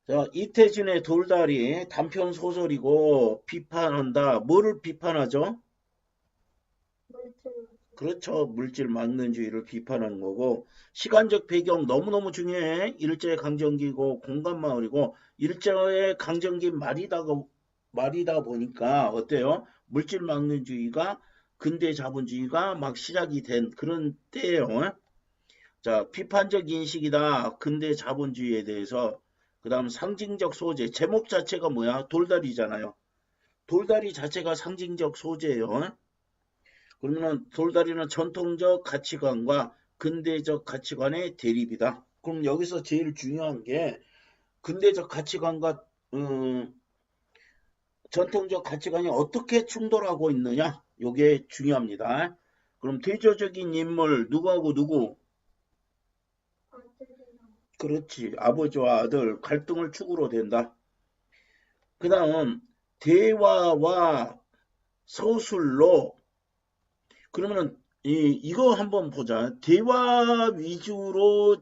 자, 이태진의 돌다리 단편 소설이고 비판한다. 뭐를 비판하죠? 물질, 그렇죠. 물질 막론주의를 비판하는 거고 시간적 배경 너무너무 중요해. 일제강점기고 공감마을이고 일제강점기 말이다 보니까 어때요? 물질 막론주의가 근대 자본주의가 막 시작이 된 그런 때예요. 자, 비판적 인식이다. 근대 자본주의에 대해서. 그 다음 상징적 소재. 제목 자체가 뭐야? 돌다리잖아요. 돌다리 자체가 상징적 소재예요. 그러면 돌다리는 전통적 가치관과 근대적 가치관의 대립이다. 그럼 여기서 제일 중요한 게 근대적 가치관과 전통적 가치관이 어떻게 충돌하고 있느냐? 이게 중요합니다. 그럼 대조적인 인물 누구하고 누구? 아들이랑 그렇지. 아버지와 아들 갈등을 축으로 된다. 그 다음 대화와 서술로 그러면은 이거 한번 보자. 대화 위주로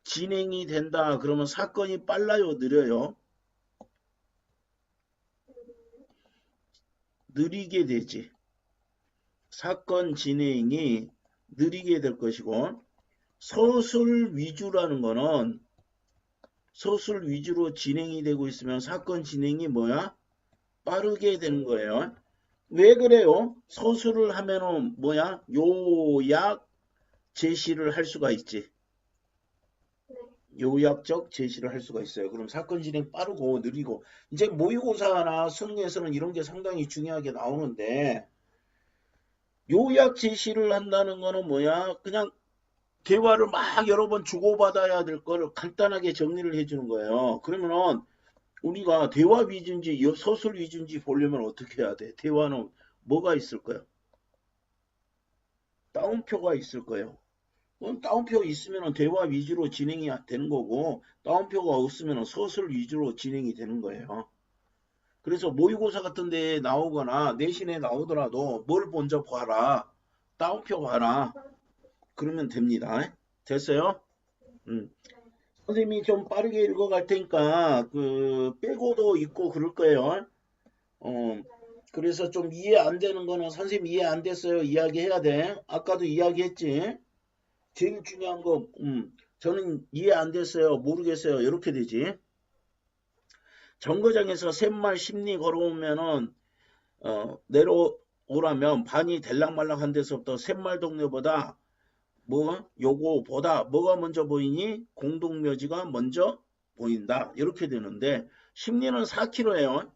진행이 된다. 그러면 사건이 빨라요, 느려요? 느리게 되지. 사건 진행이 느리게 될 것이고 서술 위주라는 거는 서술 위주로 진행이 되고 있으면 사건 진행이 뭐야? 빠르게 되는 거예요. 왜 그래요? 서술을 하면은 뭐야? 요약 제시를 할 수가 있지. 네, 요약적 제시를 할 수가 있어요. 그럼 사건 진행 빠르고 느리고 이제 모의고사나 수능에서는 이런 게 상당히 중요하게 나오는데 요약 제시를 한다는 거는 뭐야? 그냥 대화를 막 여러 번 주고받아야 될 거를 간단하게 정리를 해주는 거예요. 그러면은 우리가 대화 위주인지 서술 위주인지 보려면 어떻게 해야 돼? 대화는 뭐가 있을 거예요? 따옴표가 있을 거예요. 그럼 따옴표 있으면 대화 위주로 진행이 되는 거고 따옴표가 없으면 서술 위주로 진행이 되는 거예요. 그래서 모의고사 같은 데 나오거나 내신에 나오더라도 뭘 먼저 봐라. 따옴표 봐라. 그러면 됩니다. 됐어요? 음. 선생님이 좀 빠르게 읽어갈 테니까 그 빼고도 있고 그럴 거예요. 어, 그래서 좀 이해 안 되는 거는 선생님 이해 안 됐어요. 이야기해야 돼. 아까도 이야기했지. 제일 중요한 거, 저는 이해 안 됐어요. 모르겠어요. 이렇게 되지. 정거장에서 샘말 심리 걸어오면은, 내려오라면 반이 될락말락한 데서부터 샘말 동네보다 요거보다 뭐가 먼저 보이니? 공동묘지가 먼저 보인다. 이렇게 되는데, 심리는 4km예요.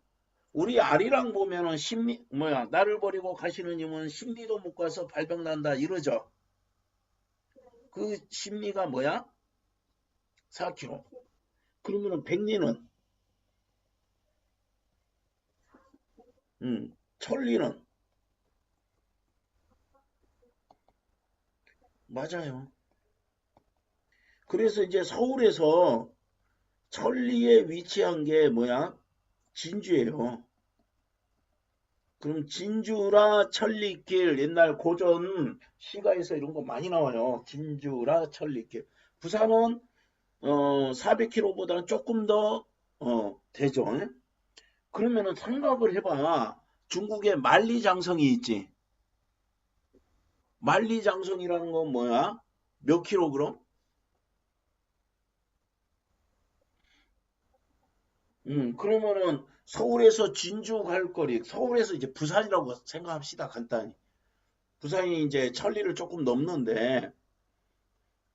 우리 아리랑 보면은 나를 버리고 가시는 님은 심리도 못 가서 발병 난다. 이러죠. 그 심리가 뭐야? 4km. 그러면은 백리는 천리는 맞아요. 그래서 이제 서울에서 천리에 위치한 게 뭐야? 진주예요. 그럼 진주라 천리길 옛날 고전 시가에서 이런 거 많이 나와요. 진주라 천리길. 부산은 400km보다는 조금 더 되죠. 그러면은 생각을 해봐. 중국에 만리장성이 있지. 만리장성이라는 건 뭐야? 몇 킬로그램? 그러면은 서울에서 진주 갈 거리, 서울에서 이제 부산이라고 생각합시다, 간단히. 부산이 이제 천리를 조금 넘는데,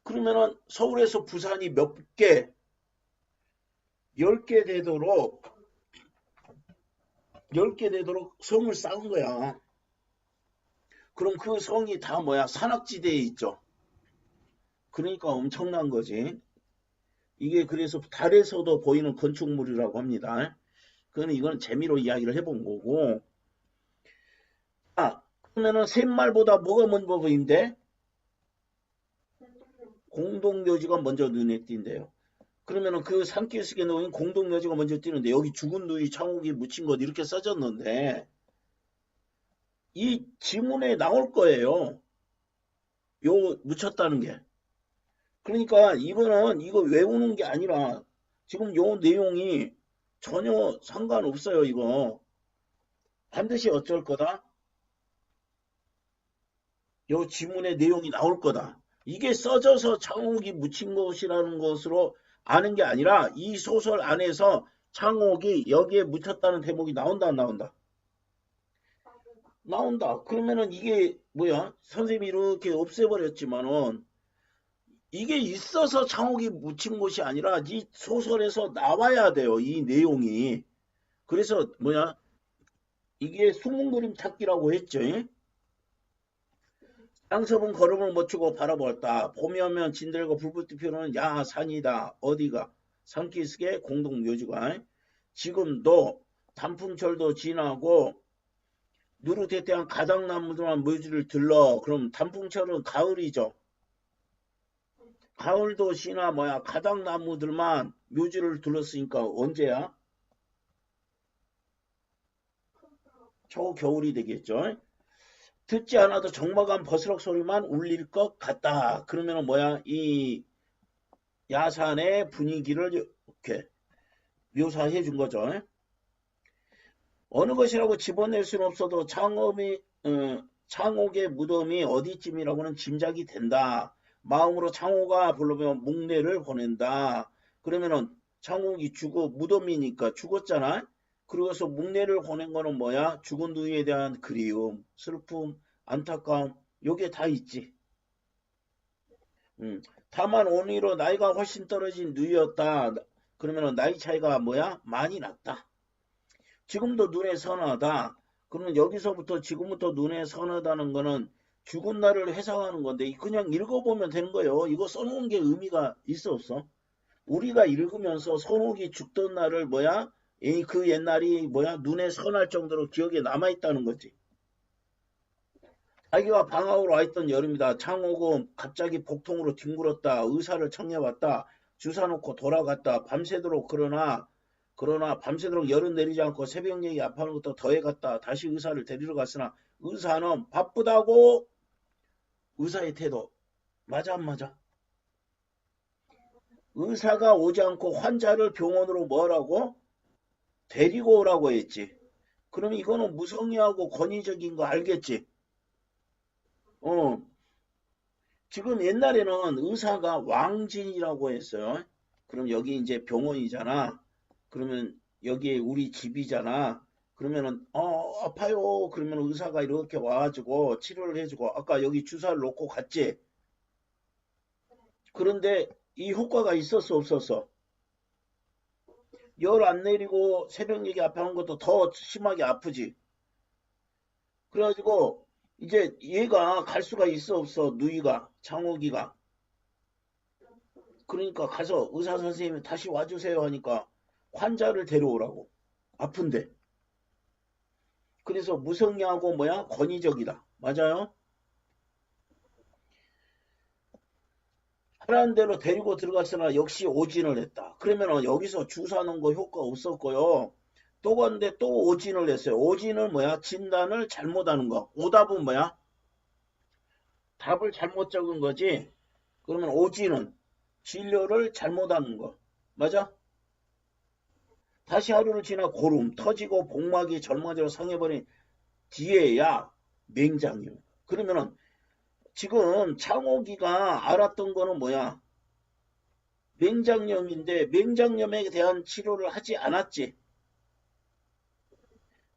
그러면은 서울에서 부산이 몇 개, 10개 되도록, 10개 되도록 성을 쌓은 거야. 그럼 그 성이 다 뭐야? 산악지대에 있죠. 그러니까 엄청난 거지. 이게 그래서 달에서도 보이는 건축물이라고 합니다. 이건 재미로 이야기를 해본 거고. 그러면은 샘말보다 뭐가 먼저 보인대? 공동묘지가 먼저 눈에 띈대요. 그러면은 그 산길 속에 놓인 공동묘지가 먼저 띄는데 여기 죽은 누이 창옥이 묻힌 것 이렇게 써졌는데 이 지문에 나올 거예요. 요 묻혔다는 게. 그러니까 이거는 이거 외우는 게 아니라 지금 요 내용이 전혀 상관없어요, 이거. 반드시 어쩔 거다? 요 지문의 내용이 나올 거다. 이게 써져서 창옥이 묻힌 것이라는 것으로 아는 게 아니라 이 소설 안에서 창옥이 여기에 묻혔다는 대목이 나온다, 안 나온다? 나온다. 그러면은 이게 뭐야? 선생님이 이렇게 없애버렸지만은 이게 있어서 창옥이 묻힌 것이 아니라 이 소설에서 나와야 돼요. 이 내용이. 그래서 뭐야? 이게 숨은 그림 찾기라고 했죠. 땅섭은 걸음을 멈추고 바라보았다. 봄이 오면 진들고 불붙 피우는 야 산이다. 어디가? 산기슭의 공동묘지가. 지금도 단풍철도 지나고 누르대대한 가닥나무들만 묘지를 들러. 그럼 단풍철은 가을이죠. 가을도 지나 뭐야 가닥나무들만 묘지를 둘렀으니까 언제야? 초겨울이 되겠죠. 듣지 않아도 적막한 버스럭 소리만 울릴 것 같다. 그러면은 뭐야? 이 야산의 분위기를 이렇게 묘사해 준 거죠. 어느 것이라고 집어낼 수는 없어도 창옥의 무덤이 어디쯤이라고는 짐작이 된다. 마음으로 창옥아 부르면 묵내를 보낸다. 그러면은 창옥이 무덤이니까 죽었잖아. 그래서 묵내를 보낸 거는 뭐야? 죽은 누이에 대한 그리움, 슬픔, 안타까움, 요게 다 있지. 다만 오히려 나이가 훨씬 떨어진 누이였다. 그러면 나이 차이가 뭐야? 많이 났다. 지금도 눈에 선하다. 그러면 여기서부터 지금부터 눈에 선하다는 거는 죽은 날을 회상하는 건데 그냥 읽어보면 되는 거예요. 이거 써놓은 게 의미가 있어 없어? 우리가 읽으면서 선옥이 죽던 날을 뭐야? 그 옛날이 뭐야? 눈에 선할 정도로 기억에 남아있다는 거지. 자기가 방학으로 와있던 여름이다. 창옥은 갑자기 복통으로 뒹굴었다. 의사를 청해봤다. 주사 놓고 돌아갔다. 밤새도록 그러나 밤새도록 열은 내리지 않고 새벽녘이 아파하는 것도 더해갔다. 다시 의사를 데리러 갔으나 의사는 바쁘다고. 의사의 태도 맞아 안 맞아? 의사가 오지 않고 환자를 병원으로 뭐라고? 데리고 오라고 했지. 그럼 이거는 무성의하고 권위적인 거 알겠지? 지금 옛날에는 의사가 왕진이라고 했어요. 그럼 여기 이제 병원이잖아. 그러면 여기에 우리 집이잖아. 그러면은 아파요. 그러면 의사가 이렇게 와가지고 치료를 해주고 아까 여기 주사를 놓고 갔지. 그런데 이 효과가 있었어 없었어? 열 안 내리고 새벽녘에 아파하는 것도 더 심하게 아프지. 그래가지고 이제 얘가 갈 수가 있어 없어? 누이가 창옥이가. 그러니까 가서 의사 선생님이 다시 와주세요 하니까 환자를 데려오라고. 아픈데. 그래서 무성의하고 뭐야? 권위적이다. 맞아요? 하라는 대로 데리고 들어갔으나 역시 오진을 했다. 그러면 여기서 주사 놓은 거 효과 없었고요. 또 갔는데 또 오진을 했어요. 오진은 뭐야? 진단을 잘못하는 거. 오답은 뭐야? 답을 잘못 적은 거지. 그러면 오진은 진료를 잘못하는 거. 맞아? 다시 하루를 지나 고름 터지고 복막이 젊어져 상해버린 뒤에야 맹장염. 그러면은 지금 창옥이가 알았던 거는 뭐야? 맹장염인데 맹장염에 대한 치료를 하지 않았지.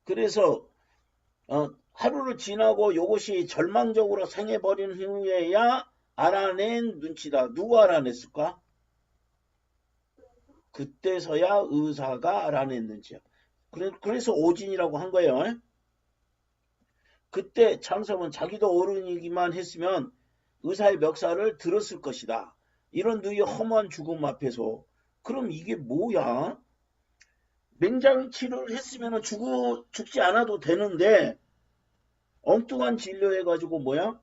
그래서 하루를 지나고 이것이 절망적으로 상해버린 후에야 알아낸 눈치다. 누가 알아냈을까? 그때서야 의사가 알아냈는지야. 그래서 오진이라고 한 거예요. 그때 창섭은 자기도 어른이기만 했으면 의사의 멱살을 들었을 것이다. 이런 누이의 험한 죽음 앞에서. 그럼 이게 뭐야? 맹장 치료를 했으면 죽지 않아도 되는데 엉뚱한 진료해가지고 뭐야?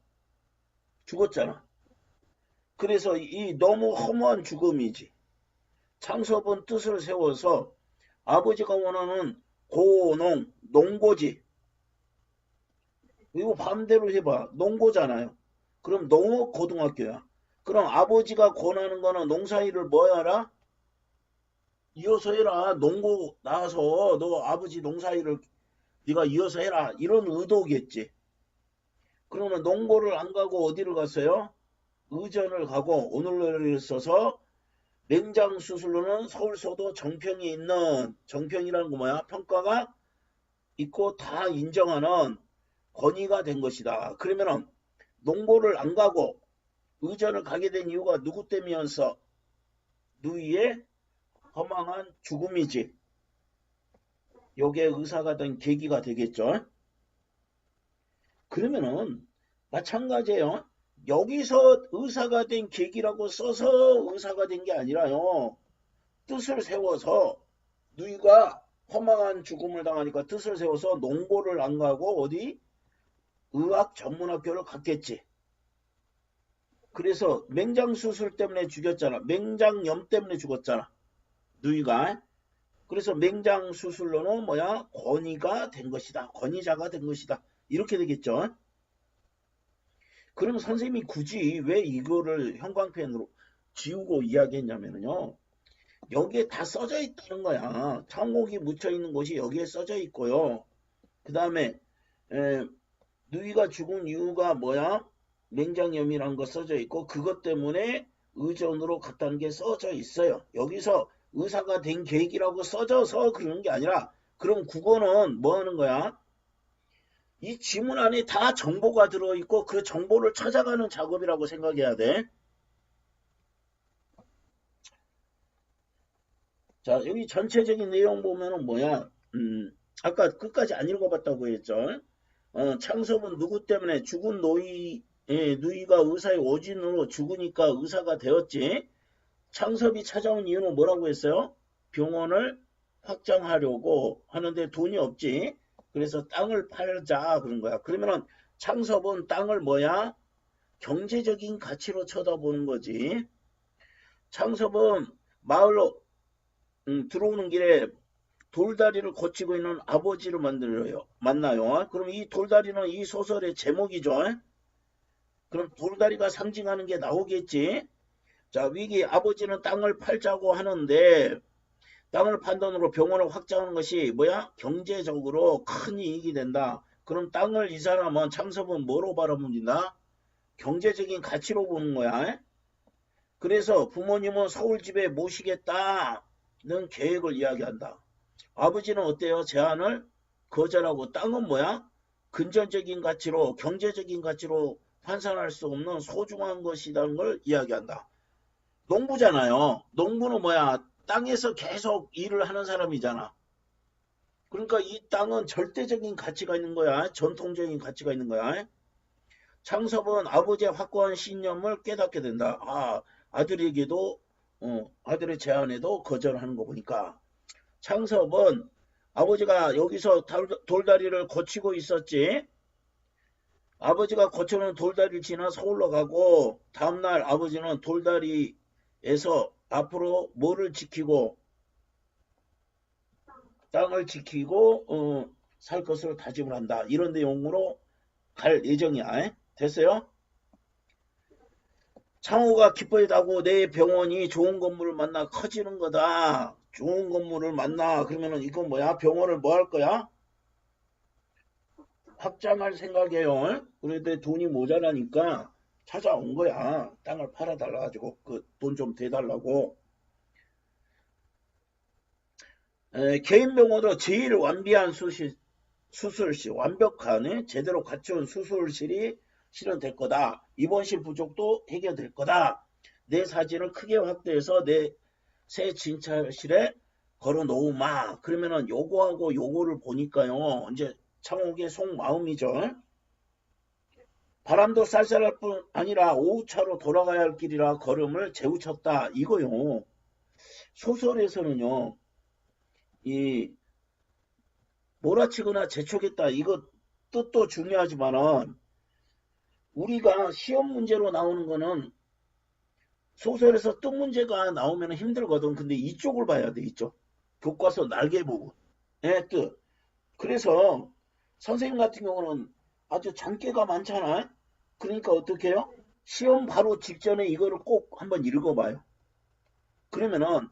죽었잖아. 그래서 이 너무 허무한 죽음이지. 창섭은 뜻을 세워서 아버지가 원하는 고농, 농고지. 이거 반대로 해봐. 농고잖아요. 그럼 농업 고등학교야. 그럼 아버지가 권하는 거는 농사일을 뭐 하라? 이어서 해라. 농고 나와서 너 아버지 농사일을 네가 이어서 해라. 이런 의도겠지. 그러면 농고를 안 가고 어디를 갔어요? 의전을 가고 오늘날을 써서 맹장수술로는 서울서도 정평이 있는 정평이라는 거 뭐야? 평가가 있고 다 인정하는 권위가 된 것이다. 그러면은 농고를 안 가고 의전을 가게 된 이유가 누구 때문이어서 누이의 허망한 죽음이지. 요게 의사가 된 계기가 되겠죠. 그러면은 마찬가지예요. 여기서 의사가 된 계기라고 써서 의사가 된 게 아니라요. 뜻을 세워서 누이가 허망한 죽음을 당하니까 뜻을 세워서 농고를 안 가고 어디 의학 전문학교를 갔겠지. 그래서 맹장수술 때문에 죽였잖아. 맹장염 때문에 죽었잖아. 누이가. 그래서 맹장수술로는 뭐야? 권위가 된 것이다. 권위자가 된 것이다. 이렇게 되겠죠. 그럼 선생님이 굳이 왜 이거를 형광펜으로 지우고 이야기했냐면요. 여기에 다 써져 있다는 거야. 창곡이 묻혀 있는 곳이 여기에 써져 있고요. 그 다음에 누이가 죽은 이유가 뭐야? 맹장염이라는 거 써져 있고 그것 때문에 의전으로 갔다는 게 써져 있어요. 여기서 의사가 된 계획이라고 써져서 그러는 게 아니라 그럼 국어는 뭐 하는 거야? 이 지문 안에 다 정보가 들어있고 그 정보를 찾아가는 작업이라고 생각해야 돼. 자, 여기 전체적인 내용 보면은 뭐야? 아까 끝까지 안 읽어봤다고 했죠. 창섭은 누구 때문에 죽은 누이가 의사의 오진으로 죽으니까 의사가 되었지. 창섭이 찾아온 이유는 뭐라고 했어요? 병원을 확장하려고 하는데 돈이 없지. 그래서 땅을 팔자 그런 거야. 그러면은 창섭은 땅을 뭐야? 경제적인 가치로 쳐다보는 거지. 창섭은 마을로 들어오는 길에 돌다리를 거치고 있는 아버지를 만나요. 그럼 이 돌다리는 이 소설의 제목이죠. 그럼 돌다리가 상징하는 게 나오겠지. 자, 위기 아버지는 땅을 팔자고 하는데 땅을 판 돈으로 병원을 확장하는 것이 뭐야? 경제적으로 큰 이익이 된다. 그럼 땅을 이 사람은 창섭은 뭐로 바라봅니다? 경제적인 가치로 보는 거야. 그래서 부모님은 서울집에 모시겠다는 계획을 이야기한다. 아버지는 어때요? 제안을 거절하고 땅은 뭐야? 근전적인 가치로 경제적인 가치로 환산할 수 없는 소중한 것이라는 걸 이야기한다. 농부잖아요. 농부는 뭐야? 땅에서 계속 일을 하는 사람이잖아. 그러니까 이 땅은 절대적인 가치가 있는 거야. 전통적인 가치가 있는 거야. 창섭은 아버지의 확고한 신념을 깨닫게 된다. 아들에게도 아들의 제안에도 거절하는 거 보니까 창섭은 아버지가 여기서 돌다리를 거치고 있었지. 아버지가 거쳐놓은 돌다리를 지나 서울로 가고 다음날 아버지는 돌다리에서 앞으로 뭐를 지키고 땅을 지키고 살 것으로 다짐을 한다. 이런 내용으로 갈 예정이야. 됐어요? 창호가 기뻐했다고 내 병원이 좋은 건물을 만나 커지는 거다. 좋은 건물을 만나. 그러면은 이건 뭐야? 병원을 뭐 할 거야? 확장할 생각이에요. 그런데 돈이 모자라니까 찾아온 거야. 땅을 팔아달라 가지고 그 돈 좀 대달라고. 개인 병원으로 제일 완비한 수술실, 완벽한 제대로 갖춘 수술실이 실현될 거다. 입원실 부족도 해결될 거다. 내 사진을 크게 확대해서 내 새 진찰실에 걸어 놓으마. 그러면은 요거하고 요거를 보니까요. 이제 창옥의 속마음이죠. 바람도 쌀쌀할 뿐 아니라 오후차로 돌아가야 할 길이라 걸음을 재우쳤다. 이거요. 소설에서는요. 이 몰아치거나 재촉했다. 이거 뜻도 중요하지만은 우리가 시험 문제로 나오는 거는 소설에서 뜻 문제가 나오면 힘들거든. 근데 이쪽을 봐야 돼. 이쪽. 교과서 날개 부분. 예, 뜻. 그래서 선생님 같은 경우는 아주 장깨가 많잖아. 그러니까 어떻게 해요? 시험 바로 직전에 이거를 꼭 한번 읽어봐요. 그러면은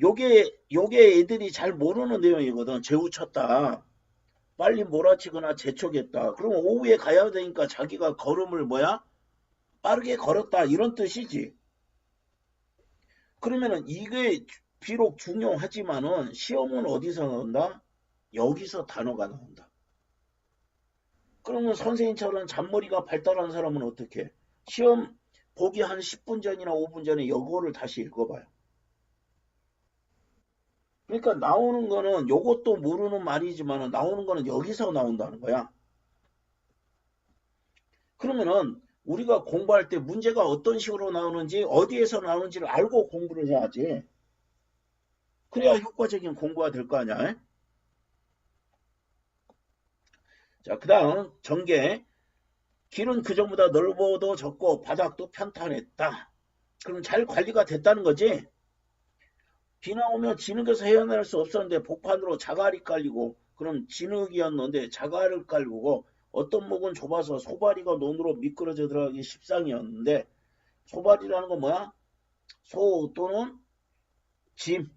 요게 애들이 잘 모르는 내용이거든. 재우쳤다. 빨리 몰아치거나 재촉했다. 그러면 오후에 가야 되니까 자기가 걸음을 뭐야? 빠르게 걸었다. 이런 뜻이지. 그러면은 이게 비록 중요하지만은 시험은 어디서 나온다? 여기서 단어가 나온다. 그러면 선생님처럼 잔머리가 발달한 사람은 어떻게 해? 시험 보기 한 10분 전이나 5분 전에 이거를 다시 읽어봐요. 그러니까 나오는 거는 요것도 모르는 말이지만 나오는 거는 여기서 나온다는 거야. 그러면은 우리가 공부할 때 문제가 어떤 식으로 나오는지 어디에서 나오는지를 알고 공부를 해야지. 그래야 효과적인 공부가 될 거 아니야. 자, 그 다음 전개. 길은 그전보다 넓어도 졌고 바닥도 평탄했다. 그럼 잘 관리가 됐다는 거지. 비 나오면 진흙에서 헤어날 수 없었는데 복판으로 자갈이 깔리고 그럼 진흙이었는데 자갈을 깔고 어떤 목은 좁아서 소바리가 논으로 미끄러져 들어가기 십상이었는데 소바리라는 건 뭐야? 소 또는 짐,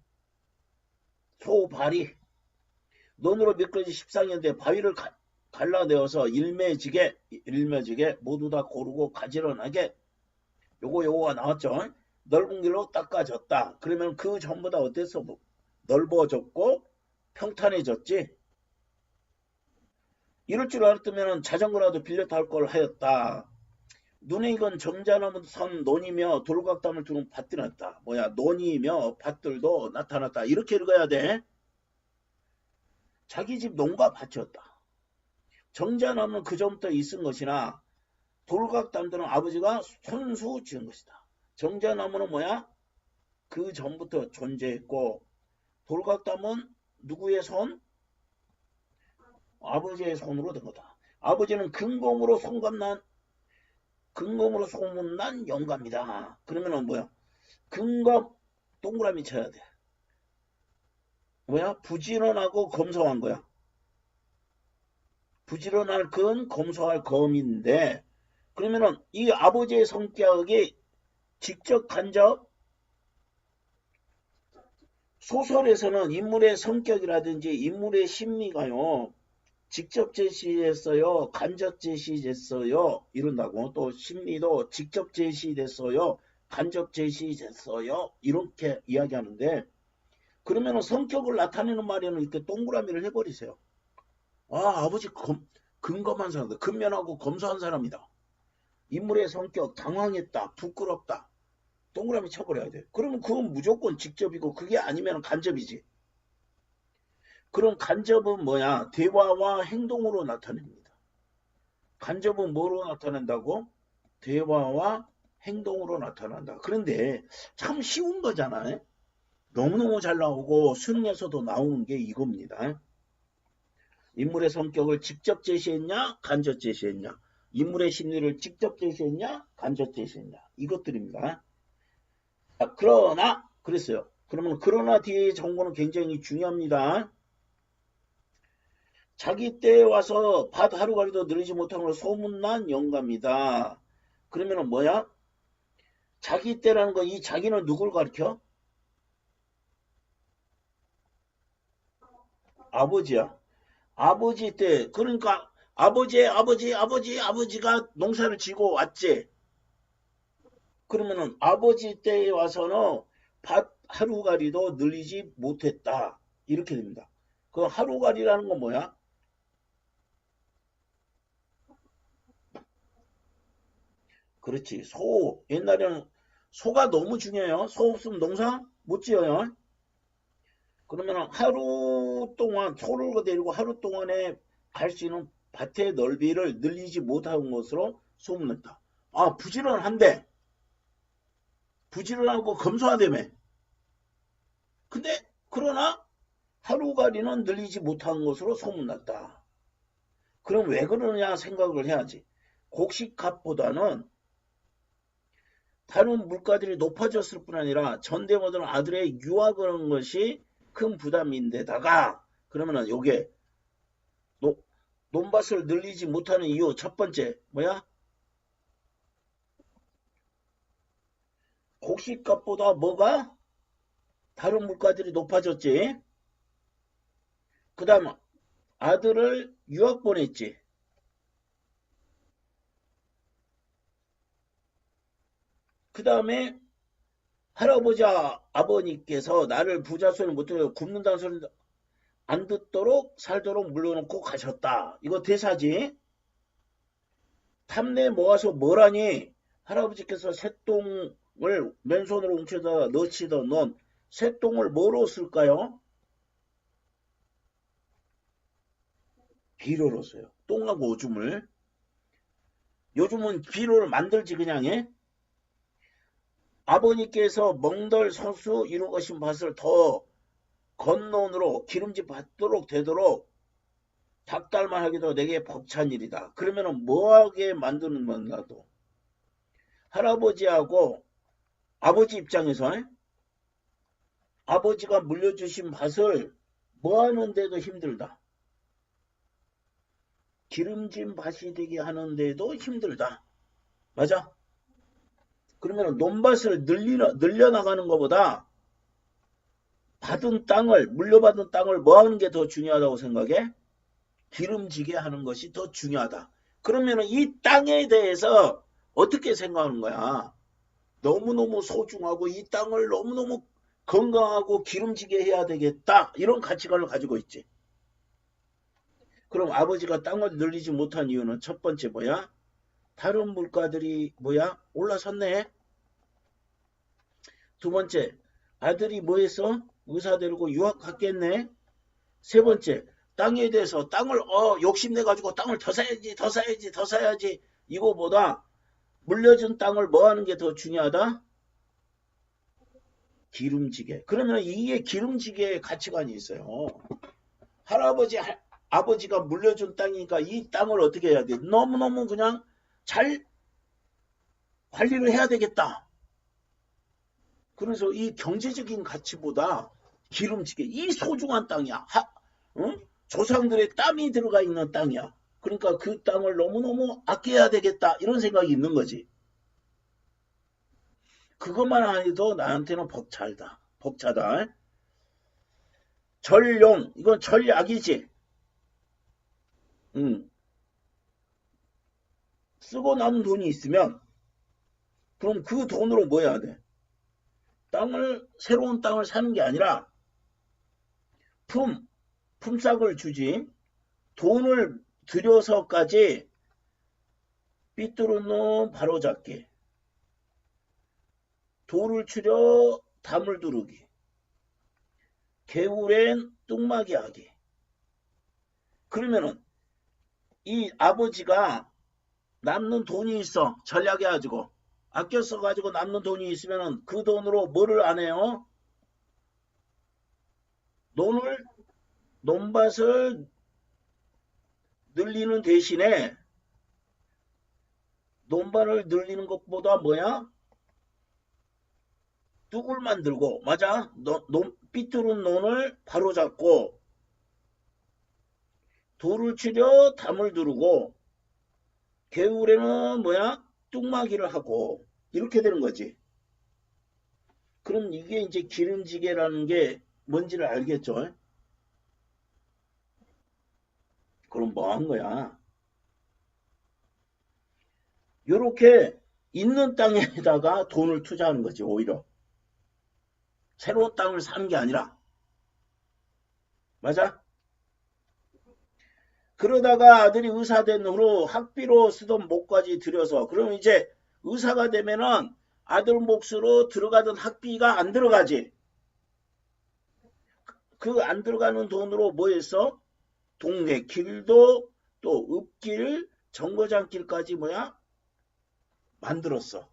소바리 논으로 미끄러지 십상이었는데 바위를 갈라내어서 일매지게 모두 다 고르고 가지런하게 요거가 나왔죠. 넓은 길로 닦아졌다. 그러면 그 전보다 어땠어? 넓어졌고 평탄해졌지. 이럴 줄 알았으면 자전거라도 빌려 탈 걸 하였다. 눈에 익은 점잖은 선 논이며 돌각담을 두는 밭들이 났다. 뭐야? 논이며 밭들도 나타났다. 이렇게 읽어야 돼. 자기 집 농가 밭이었다. 정자나무는 그 전부터 있은 것이나 돌각담들은 아버지가 손수 지은 것이다. 정자나무는 뭐야? 그 전부터 존재했고 돌각담은 누구의 손? 아버지의 손으로 된 거다. 아버지는 근검으로 소문난 영감이다. 그러면은 뭐야? 근검 동그라미 쳐야 돼. 뭐야? 부지런하고 검소한 거야. 부지런할 근, 검소할 검인데 그러면은 이 아버지의 성격이 직접 간접 소설에서는 인물의 성격이라든지 인물의 심리가요. 직접 제시했어요. 간접 제시됐어요. 이런다고. 또 심리도 직접 제시됐어요. 간접 제시됐어요. 이렇게 이야기하는데 그러면은 성격을 나타내는 말에는 이렇게 동그라미를 해버리세요. 아, 아버지 근검한 사람이다. 근면하고 검소한 사람이다. 인물의 성격 당황했다. 부끄럽다. 동그라미 쳐버려야 돼. 그러면 그건 무조건 직접이고 그게 아니면 간접이지. 그럼 간접은 뭐야? 대화와 행동으로 나타냅니다. 간접은 뭐로 나타낸다고? 대화와 행동으로 나타난다. 그런데 참 쉬운 거잖아요. 너무너무 잘 나오고 수능에서도 나오는 게 이겁니다. 인물의 성격을 직접 제시했냐? 간접 제시했냐? 인물의 심리를 직접 제시했냐? 간접 제시했냐? 이것들입니다. 자, 그러나 그랬어요. 그러면 그러나 뒤에 정보는 굉장히 중요합니다. 자기 때에 와서 밭 하루가리도 늘리지 못한 걸 소문난 영감이다. 그러면은 뭐야? 자기 때라는 거, 이 자기는 누굴 가르쳐? 아버지야. 아버지 때, 그러니까 아버지가 농사를 지고 왔지. 그러면은 아버지 때에 와서는 밭 하루가리도 늘리지 못했다. 이렇게 됩니다. 그 하루가리라는 건 뭐야? 그렇지. 소. 옛날에는 소가 너무 중요해요. 소 없으면 농사 못 지어요. 그러면 하루 동안 소를 데리고 하루 동안에 갈 수 있는 밭의 넓이를 늘리지 못한 것으로 소문났다. 아, 부지런한데. 부지런하고 검소하다며. 근데 그러나 하루가리는 늘리지 못한 것으로 소문났다. 그럼 왜 그러느냐 생각을 해야지. 곡식값보다는 다른 물가들이 높아졌을 뿐 아니라 전대모든 아들의 유학을 한 것이 큰 부담인데다가 그러면은 요게 논밭을 늘리지 못하는 이유 첫 번째 뭐야? 곡식값보다 뭐가? 다른 물가들이 높아졌지. 그 다음 아들을 유학 보냈지. 그 다음에 할아버지 아버님께서 나를 부자 소리 못 들어 굶는다는 소리 안 듣도록 살도록 물려놓고 가셨다. 이거 대사지. 탐내 모아서 뭐라니? 할아버지께서 새똥을 맨손으로 훔쳐다 넣으시던 넌 새똥을 뭐로 쓸까요? 비료로 써요. 똥하고 오줌을. 요즘은 비료를 만들지 그냥 해. 아버님께서 멍들 서수 이루어신 밭을 더 건논으로 기름집 받도록 되도록 닭달만 하기도 내게 벅찬 일이다. 그러면은 뭐하게 만드는 건가도 할아버지하고 아버지 입장에서 아버지가 물려주신 밭을 뭐 하는데도 힘들다. 기름진 밭이 되게 하는데도 힘들다. 맞아? 그러면 논밭을 늘려나가는 것보다 받은 땅을, 물려받은 땅을 뭐 하는 게 더 중요하다고 생각해? 기름지게 하는 것이 더 중요하다. 그러면 이 땅에 대해서 어떻게 생각하는 거야? 너무너무 소중하고 이 땅을 너무너무 건강하고 기름지게 해야 되겠다. 이런 가치관을 가지고 있지. 그럼 아버지가 땅을 늘리지 못한 이유는 첫 번째 뭐야? 다른 물가들이 뭐야? 올라섰네. 두 번째, 아들이 뭐 했어? 의사 데리고 유학 갔겠네. 세 번째, 땅에 대해서 땅을 욕심내가지고 땅을 더 사야지 더 사야지 더 사야지 이거보다 물려준 땅을 뭐 하는 게 더 중요하다? 기름지게. 그러면 이게 기름지게의 가치관이 있어요. 아버지가 물려준 땅이니까 이 땅을 어떻게 해야 돼? 너무너무 그냥 잘 관리를 해야 되겠다. 그래서 이 경제적인 가치보다 기름지게 이 소중한 땅이야. 조상들의 땀이 들어가 있는 땅이야. 그러니까 그 땅을 너무너무 아껴야 되겠다. 이런 생각이 있는 거지. 그것만 해도 나한테는 벅차다. 전용, 이건 전약이지. 쓰고 남은 돈이 있으면 그럼 그 돈으로 뭐 해야 돼? 새로운 땅을 사는 게 아니라 품삯을 주지. 돈을 들여서까지 삐뚤은 놈 바로잡기. 돌을 추려 담을 두르기. 개울엔 뚱마기 하기. 그러면은 이 아버지가 남는 돈이 있어. 전략해가지고 아껴 써가지고 남는 돈이 있으면은 그 돈으로 뭐를 안 해요? 논밭을 늘리는 대신에 논밭을 늘리는 것보다 뭐야? 뚝을 만들고 맞아? 삐뚤은 논을 바로잡고 돌을 치려 담을 두르고 개울에는 뭐야? 뚝마기를 하고 이렇게 되는 거지. 그럼 이게 이제 기름지게라는 게 뭔지를 알겠죠? 그럼 뭐 한 거야? 요렇게 있는 땅에다가 돈을 투자하는 거지 오히려. 새로운 땅을 사는 게 아니라. 맞아? 그러다가 아들이 의사 된 후로 학비로 쓰던 목까지 들여서 그럼 이제 의사가 되면은 아들 몫으로 들어가던 학비가 안 들어가지. 그 안 들어가는 돈으로 뭐 했어? 동네 길도 또 읍길 정거장길까지 뭐야? 만들었어.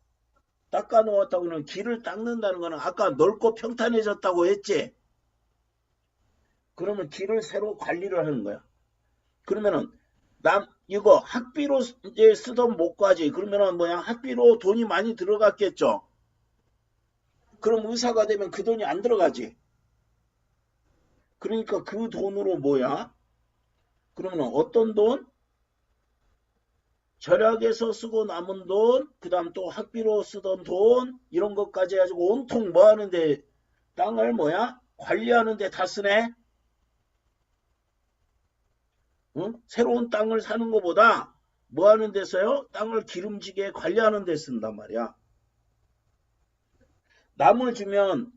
닦아 놓았다고는 길을 닦는다는 거는 아까 넓고 평탄해졌다고 했지. 그러면 길을 새로 관리를 하는 거야. 그러면은 이거 학비로 이제 쓰던 목까지 그러면은 뭐야? 학비로 돈이 많이 들어갔겠죠. 그럼 의사가 되면 그 돈이 안 들어가지. 그러니까 그 돈으로 뭐야? 그러면 어떤 돈? 절약해서 쓰고 남은 돈, 그 다음 또 학비로 쓰던 돈, 이런 것까지 해가지고 온통 뭐 하는데 땅을 뭐야? 관리하는 데 다 쓰네. 응? 새로운 땅을 사는 것보다 뭐 하는 데 써요? 땅을 기름지게 관리하는 데 쓴단 말이야. 남을 주면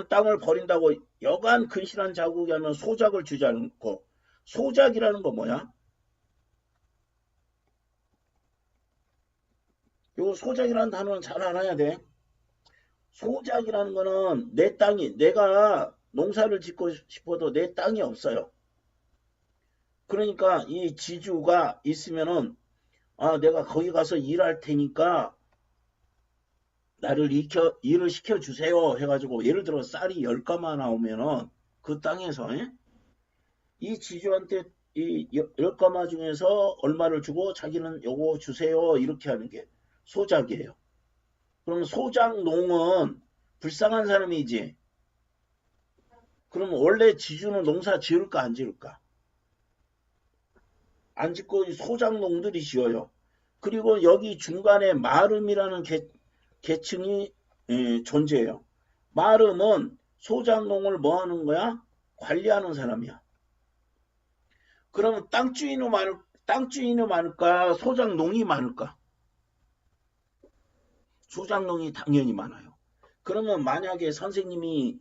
땅을 버린다고 여간 근실한 자국이 하면 소작을 주지 않고, 소작이라는 거 뭐야? 요 소작이라는 단어는 잘 알아야 돼. 소작이라는 거는 내 땅이, 내가 농사를 짓고 싶어도 내 땅이 없어요. 그러니까 이 지주가 있으면은, 내가 거기 가서 일할 테니까 나를 일을 시켜주세요 해가지고, 예를 들어 쌀이 10가마 나오면은 그 땅에서 이 지주한테 이 10가마 중에서 얼마를 주고 자기는 요거 주세요 이렇게 하는 게 소작이에요. 그럼 소작농은 불쌍한 사람이지. 그럼 원래 지주는 농사 지을까 안 지을까? 안 짓고 소작농들이 지어요. 그리고 여기 중간에 마름이라는 계층이 존재해요. 마름은 소작농을 뭐 하는 거야? 관리하는 사람이야. 그러면 땅주인이 많을까? 소작농이 많을까? 소작농이 당연히 많아요. 그러면 만약에 선생님이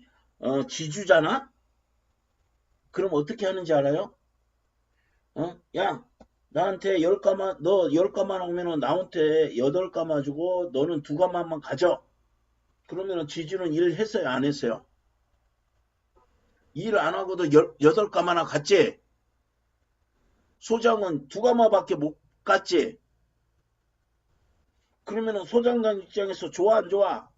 지주잖아? 그럼 어떻게 하는지 알아요? 야, 나한테 10가마, 너 10가마 오면은 나한테 8가마 주고 너는 2가마만 가져. 그러면은 지주는 일 했어요, 안 했어요? 일 안 하고도 8가마나 갔지? 소장은 2가마밖에 못 갔지? 그러면은 소장관 입장에서 좋아, 안 좋아?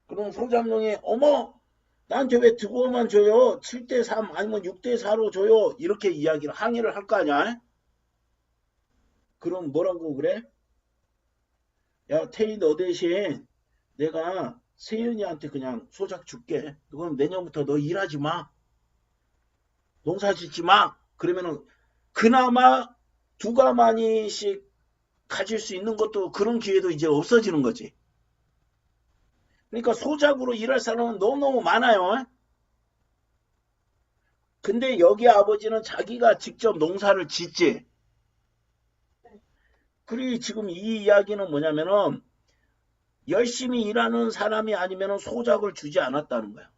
그럼 소장령이, 어머! 나한테 왜 2가마만 줘요? 7대3 아니면 6대4로 줘요? 이렇게 이야기를, 항의를 할 거 아니야? 그럼 뭐라고 그래? 야, 태희 너 대신 내가 세윤이한테 그냥 소작 줄게. 그럼 내년부터 너 일하지 마. 농사 짓지 마. 그러면은 그나마 2가마니씩 가질 수 있는 것도, 그런 기회도 이제 없어지는 거지. 그러니까 소작으로 일할 사람은 너무너무 많아요. 근데 여기 아버지는 자기가 직접 농사를 짓지. 그리고 지금 이 이야기는 뭐냐면은 열심히 일하는 사람이 아니면 소작을 주지 않았다는 거야.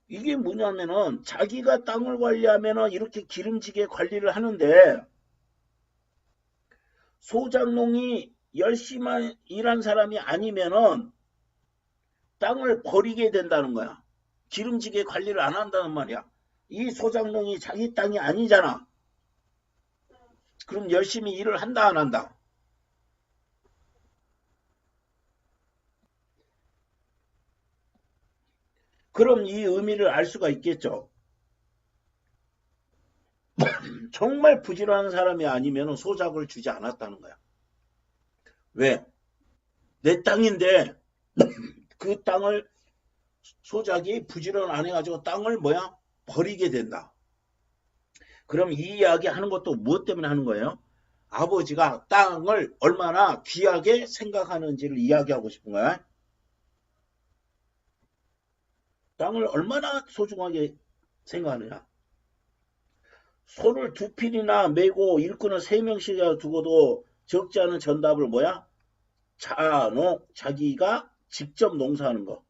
이게 뭐냐면은 자기가 땅을 관리하면은 이렇게 기름지게 관리를 하는데, 소작농이 열심히 일한 사람이 아니면은 땅을 버리게 된다는 거야. 기름지게 관리를 안 한다는 말이야. 이 소작농이 자기 땅이 아니잖아. 그럼 열심히 일을 한다 안 한다? 그럼 이 의미를 알 수가 있겠죠. 정말 부지런한 사람이 아니면 소작을 주지 않았다는 거야. 왜? 내 땅인데 그 땅을 소작이 부지런 안 해가지고 땅을 뭐야? 버리게 된다. 그럼 이 이야기 하는 것도 무엇 때문에 하는 거예요? 아버지가 땅을 얼마나 귀하게 생각하는지를 이야기하고 싶은 거야. 땅을 얼마나 소중하게 생각하느냐. 소를 2필이나 메고 일꾼을 3명씩 두고도 적지 않은 전답을 뭐야? 자기가 직접 농사하는 거.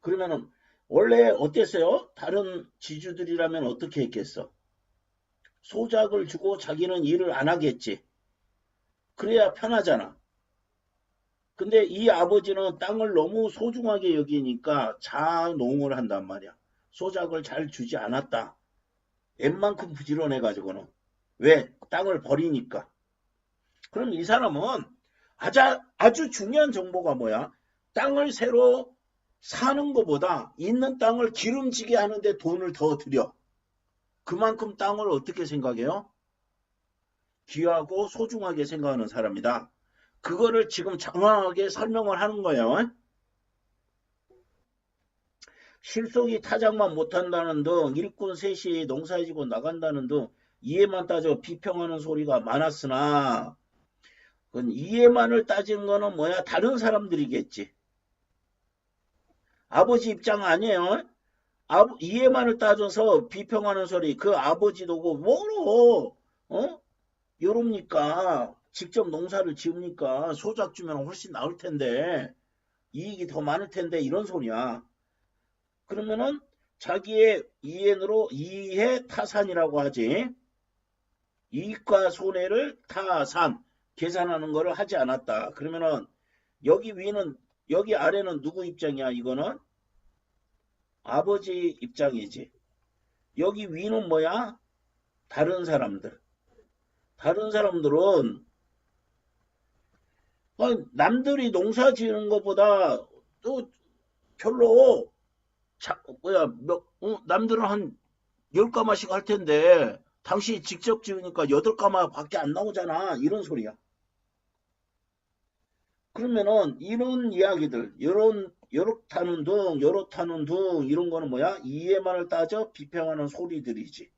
그러면은 원래 어땠어요? 다른 지주들이라면 어떻게 했겠어? 소작을 주고 자기는 일을 안 하겠지. 그래야 편하잖아. 근데 이 아버지는 땅을 너무 소중하게 여기니까 자농을 한단 말이야. 소작을 잘 주지 않았다. 웬만큼 부지런해가지고는. 왜? 땅을 버리니까. 그럼 이 사람은 아주 중요한 정보가 뭐야? 땅을 새로 사는 것보다 있는 땅을 기름지게 하는데 돈을 더 들여. 그만큼 땅을 어떻게 생각해요? 귀하고 소중하게 생각하는 사람이다. 그거를 지금 장황하게 설명을 하는 거예요. 실속이 타작만 못한다는 등 일꾼 셋이 농사지고 나간다는 등 이해만 따져 비평하는 소리가 많았으나 그건 이해만을 따지는 거는 뭐야? 다른 사람들이겠지. 아버지 입장 아니에요. 이해만을 따져서 비평하는 소리. 그 아버지도고 뭐로 요럽니까? 직접 농사를 지으니까 소작 주면 훨씬 나을 텐데 이익이 더 많을 텐데 이런 소리야. 그러면은 자기의 이해로 이해 타산이라고 하지. 이익과 손해를 타산 계산하는 거를 하지 않았다. 그러면은 여기 아래는 누구 입장이야? 이거는 아버지 입장이지. 여기 위는 뭐야? 다른 사람들. 다른 사람들은 남들이 농사 지는 것보다 또 별로 남들은 한 10가마씩 할 텐데 당신이 직접 지으니까 8가마밖에 안 나오잖아. 이런 소리야. 그러면은 이런 이야기들, 요렇다는 등, 요렇다는 등 이런 거는 뭐야? 이해만을 따져 비평하는 소리들이지.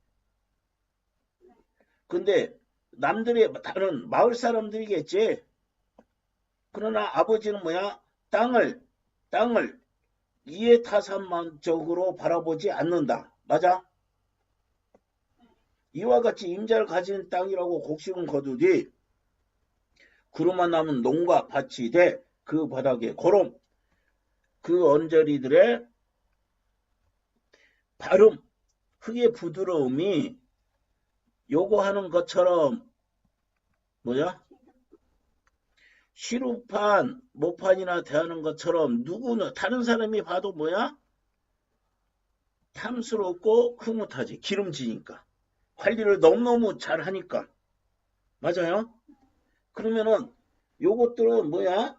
근데 남들이 다른 마을 사람들이겠지. 그러나 아버지는 뭐야? 땅을 이해타산만적으로 바라보지 않는다. 맞아? 이와 같이 임자를 가진 땅이라고 곡식은 거두디 그루만 남은 농과 밭이 돼 그 바닥에 고름 그 언저리들의 발음 흙의 부드러움이 요구하는 것처럼 뭐야? 시루판 모판이나 대하는 것처럼 누구는 다른 사람이 봐도 뭐야? 탐스럽고 흐뭇하지. 기름지니까. 관리를 너무너무 잘하니까. 맞아요? 그러면은 요것들은 뭐야?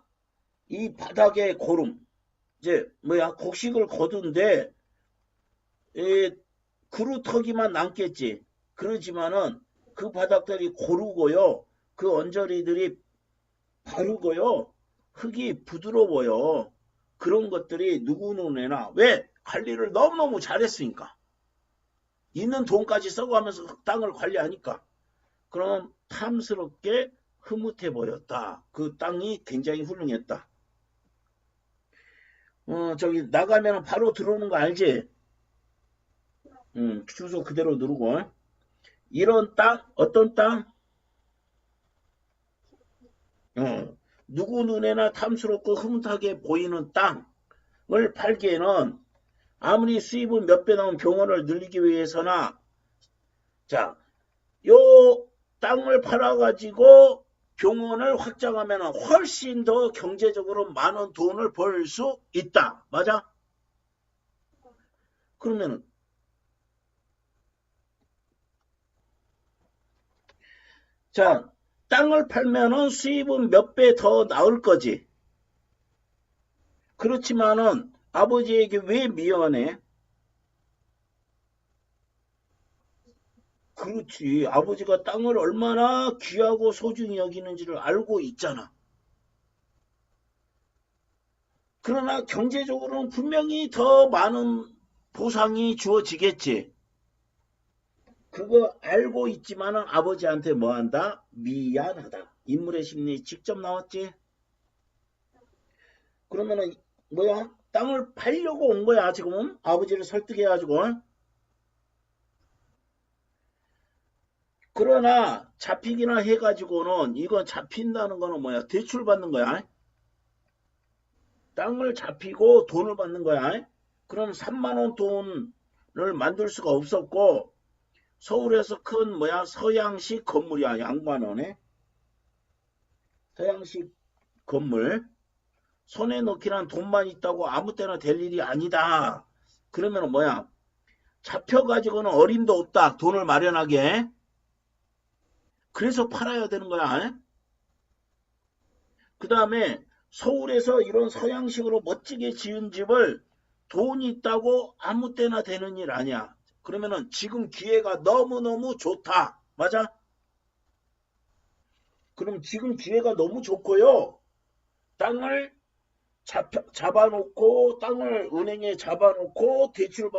이 바닥의 고름 이제 뭐야? 곡식을 거둔데 그루터기만 남겠지. 그러지만은 그 바닥들이 고르고요. 그 언저리들이 바르고요. 흙이 부드러워요. 그런 것들이 누구 눈에나 왜? 관리를 너무너무 잘했으니까. 있는 돈까지 써가면서 땅을 관리하니까. 그럼 탐스럽게 흐뭇해 보였다. 그 땅이 굉장히 훌륭했다. 저기 나가면 바로 들어오는 거 알지? 주소 그대로 누르고. 이런 땅, 어떤 땅? 누구 눈에나 탐스럽고 흐뭇하게 보이는 땅을 팔기에는 아무리 수입은 몇 배 나온 병원을 늘리기 위해서나 자, 요 땅을 팔아가지고 병원을 확장하면 훨씬 더 경제적으로 많은 돈을 벌 수 있다. 맞아? 그러면은 자, 땅을 팔면은 수입은 몇 배 더 나을 거지. 그렇지만은 아버지에게 왜 미안해? 그렇지. 아버지가 땅을 얼마나 귀하고 소중히 여기는지를 알고 있잖아. 그러나 경제적으로는 분명히 더 많은 보상이 주어지겠지. 그거 알고 있지만은 아버지한테 뭐 한다? 미안하다. 인물의 심리 직접 나왔지? 그러면은 뭐야? 땅을 팔려고 온 거야, 지금은? 아버지를 설득해가지고. 그러나 잡히기나 해가지고는 이거 잡힌다는 거는 뭐야? 대출 받는 거야. 땅을 잡히고 돈을 받는 거야. 그럼 3만원 돈을 만들 수가 없었고 서울에서 큰 뭐야? 서양식 건물이야. 양반원에. 서양식 건물. 손에 넣기란 돈만 있다고 아무 때나 될 일이 아니다. 그러면 뭐야? 잡혀가지고는 어림도 없다. 돈을 마련하게. 그래서 팔아야 되는 거야. 그 다음에 서울에서 이런 서양식으로 멋지게 지은 집을 돈이 있다고 아무 때나 되는 일 아니야. 그러면은 지금 기회가 너무너무 좋다. 맞아? 그럼 지금 기회가 너무 좋고요. 땅을 잡아놓고 땅을 은행에 잡아놓고 대출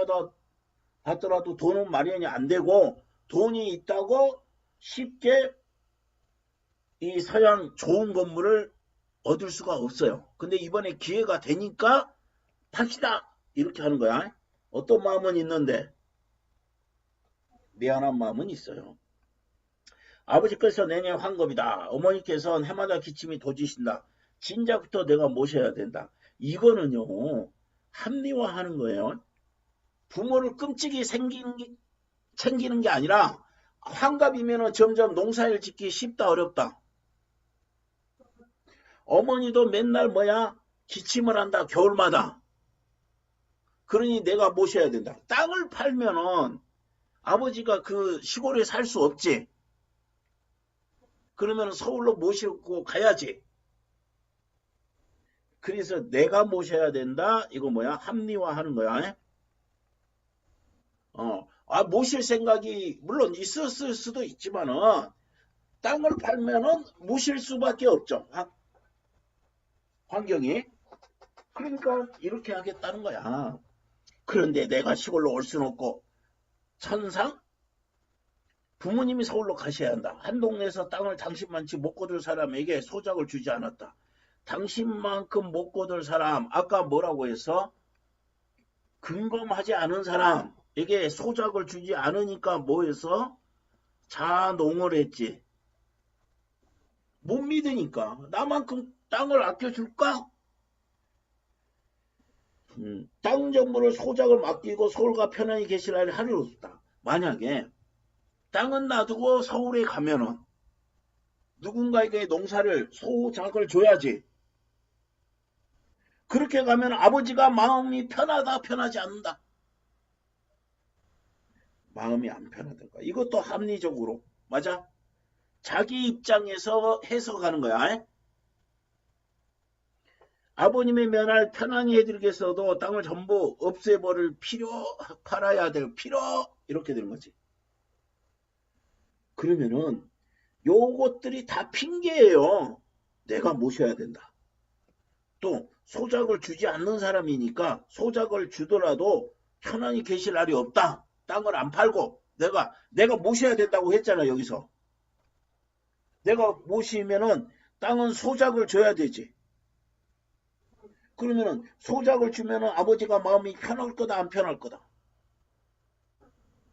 받더라도 돈은 마련이 안 되고 돈이 있다고 쉽게 이 서양 좋은 건물을 얻을 수가 없어요. 근데 이번에 기회가 되니까 팝시다 이렇게 하는 거야. 어떤 마음은 있는데 미안한 마음은 있어요. 아버지께서 내년 환갑이다. 어머니께서는 해마다 기침이 도지신다. 진작부터 내가 모셔야 된다. 이거는요 합리화하는 거예요. 부모를 끔찍이 챙기는 게 아니라 환갑이면 점점 농사일 짓기 쉽다 어렵다. 어머니도 맨날 뭐야 기침을 한다 겨울마다. 그러니 내가 모셔야 된다. 땅을 팔면은 아버지가 그 시골에 살 수 없지. 그러면 서울로 모시고 가야지. 그래서 내가 모셔야 된다. 이거 뭐야? 합리화하는 거야. 모실 생각이 물론 있었을 수도 있지만은 땅을 팔면은 모실 수밖에 없죠. 환경이. 그러니까 이렇게 하겠다는 거야. 그런데 내가 시골로 올 수는 없고 천상? 부모님이 서울로 가셔야 한다. 한 동네에서 땅을 당신만치 못 거둘 사람에게 소작을 주지 않았다. 당신만큼 못 거둘 사람, 아까 뭐라고 했어? 근검하지 않은 사람에게 소작을 주지 않으니까 뭐 해서? 자농을 했지. 못 믿으니까. 나만큼 땅을 아껴줄까? 땅 정보를 소작을 맡기고 서울과 편안히 계실 날이 하루 없다. 만약에 땅은 놔두고 서울에 가면은 누군가에게 농사를 소작을 줘야지. 그렇게 가면 아버지가 마음이 편하다 편하지 않는다. 마음이 안 편하던가. 이것도 합리적으로 맞아? 자기 입장에서 해석하는 거야. 아버님의 면할 편안히 해드리겠어도 땅을 전부 없애버릴 필요, 팔아야 될 필요 이렇게 되는 거지. 그러면은 요것들이 다 핑계예요. 내가 모셔야 된다. 또 소작을 주지 않는 사람이니까 소작을 주더라도 편안히 계실 날이 없다. 땅을 안 팔고 내가 모셔야 된다고 했잖아. 여기서 내가 모시면은 땅은 소작을 줘야 되지. 그러면은 소작을 주면은 아버지가 마음이 편할 거다 안 편할 거다?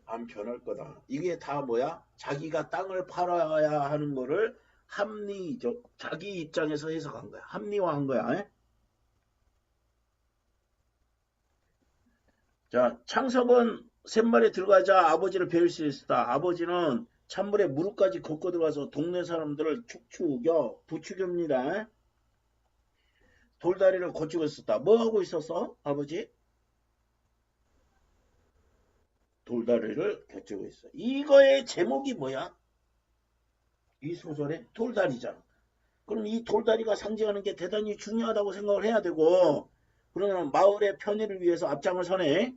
안 편할 거다. 이게 다 뭐야? 자기가 땅을 팔아야 하는 거를 합리적 자기 입장에서 해석한 거야. 합리화한 거야. 자, 창석은 샘말에 들어가자 아버지를 배울 수 있었다. 아버지는 찬물에 무릎까지 걷고 들어가서 동네 사람들을 축축여 부추깁니다. 돌다리를 고치고 있었다. 뭐 하고 있었어? 아버지? 돌다리를 고치고 있어. 이거의 제목이 뭐야? 이 소설의 돌다리잖아. 그럼 이 돌다리가 상징하는 게 대단히 중요하다고 생각을 해야 되고 그러면 마을의 편의를 위해서 앞장을 서네.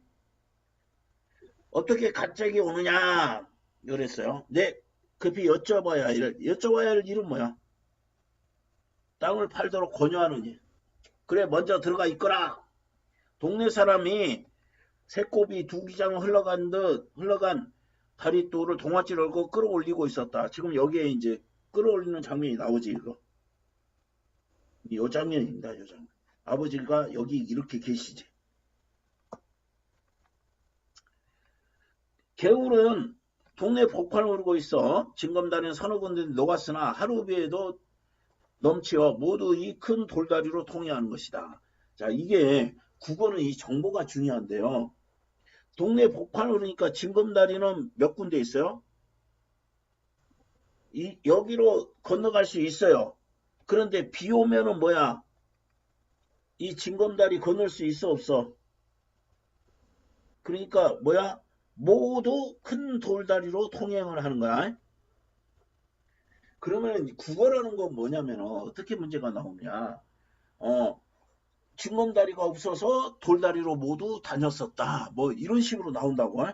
어떻게 갑자기 오느냐 그랬어요. 네, 급히 여쭤봐야 할 일은 뭐야? 땅을 팔도록 권유하는 일. 그래 먼저 들어가 있거라. 동네 사람이 새꼬비 두 기장을 흘러간 다리돌을 동아찌를 걸고 끌어올리고 있었다. 지금 여기에 이제 끌어올리는 장면이 나오지 이거. 이 장면입니다. 이 장면. 아버지가 여기 이렇게 계시지. 개울은 동네 복판을 오르고 있어. 징검다리는 서너 군데 녹았으나 하루비에도 넘치어 모두 이 큰 돌다리로 통행하는 것이다. 자, 이게 국어는 이 정보가 중요한데요. 동네 복판을 오르니까 징검다리는 몇 군데 있어요? 여기로 건너갈 수 있어요. 그런데 비 오면은 뭐야? 이 징검다리 건널 수 있어 없어? 그러니까 뭐야? 모두 큰 돌다리로 통행을 하는 거야. 그러면 국어라는 건 뭐냐면 어떻게 문제가 나오냐? 징검다리가 없어서 돌다리로 모두 다녔었다. 뭐 이런 식으로 나온다고.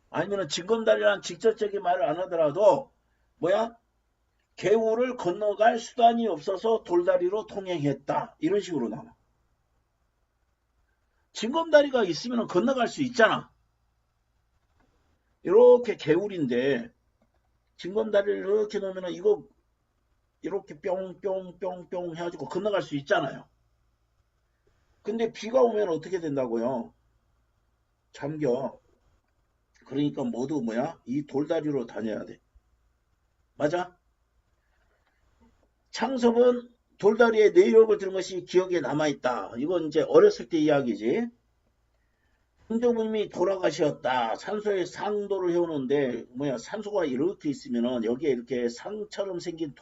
아니면 징검다리란 직접적인 말을 안 하더라도 뭐야? 개울을 건너갈 수단이 없어서 돌다리로 통행했다. 이런 식으로 나와. 징검다리가 있으면 건너갈 수 있잖아. 이렇게 개울인데 징검다리를 이렇게 놓으면 이거 이렇게 뿅뿅뿅뿅 해가지고 건너갈 수 있잖아요. 근데 비가 오면 어떻게 된다고요? 잠겨. 그러니까 모두 뭐야? 이 돌다리로 다녀야 돼. 맞아? 창섭은 돌다리에 내력을 들은 것이 기억에 남아있다. 이건 이제 어렸을 때 이야기지. 흥정부님이 돌아가셨다. 산소에 상도를 해오는데 뭐야? 산소가 이렇게 있으면은 여기에 이렇게 상처럼 생긴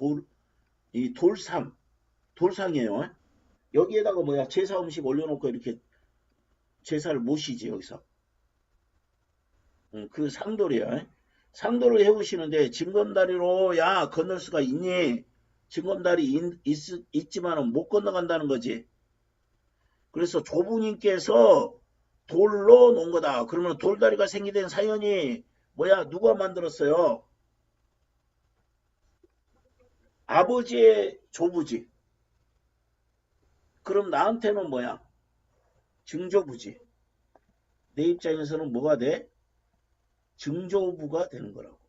이 돌상이에요. 여기에다가 뭐야? 제사 음식 올려놓고 이렇게 제사를 모시지 여기서. 그 상돌이야. 상도를 해오시는데 징검다리로 야 건널 수가 있니? 징검다리 있지만은 못 건너간다는 거지. 그래서 조부님께서 돌로 놓은 거다. 그러면 돌다리가 생기된 사연이 뭐야? 누가 만들었어요? 아버지의 조부지. 그럼 나한테는 뭐야? 증조부지. 내 입장에서는 뭐가 돼? 증조부가 되는 거라고.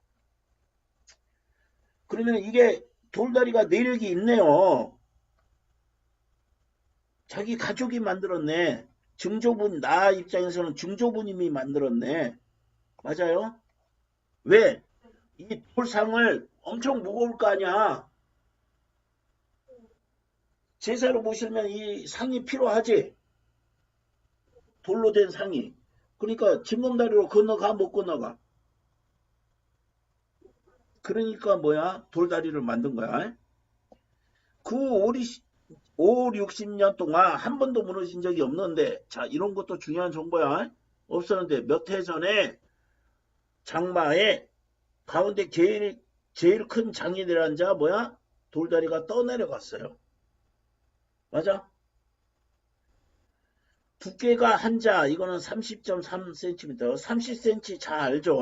그러면 이게 돌다리가 내력이 있네요. 자기 가족이 만들었네. 증조분, 나 입장에서는 증조부님이 만들었네. 맞아요? 왜? 이 돌상을 엄청 무거울 거 아니야. 제사로 모시면 이 상이 필요하지. 돌로 된 상이. 그러니까 징검다리로 건너가 못 건너가. 그러니까 뭐야? 돌다리를 만든 거야. 그 5, 60년 동안 한 번도 무너진 적이 없는데, 자, 이런 것도 중요한 정보야. 없었는데 몇 해 전에 장마에 가운데 제일 큰 장인이라는 자 뭐야? 돌다리가 떠내려갔어요. 맞아? 두께가 한자 이거는 30.3cm 30cm 잘 알죠?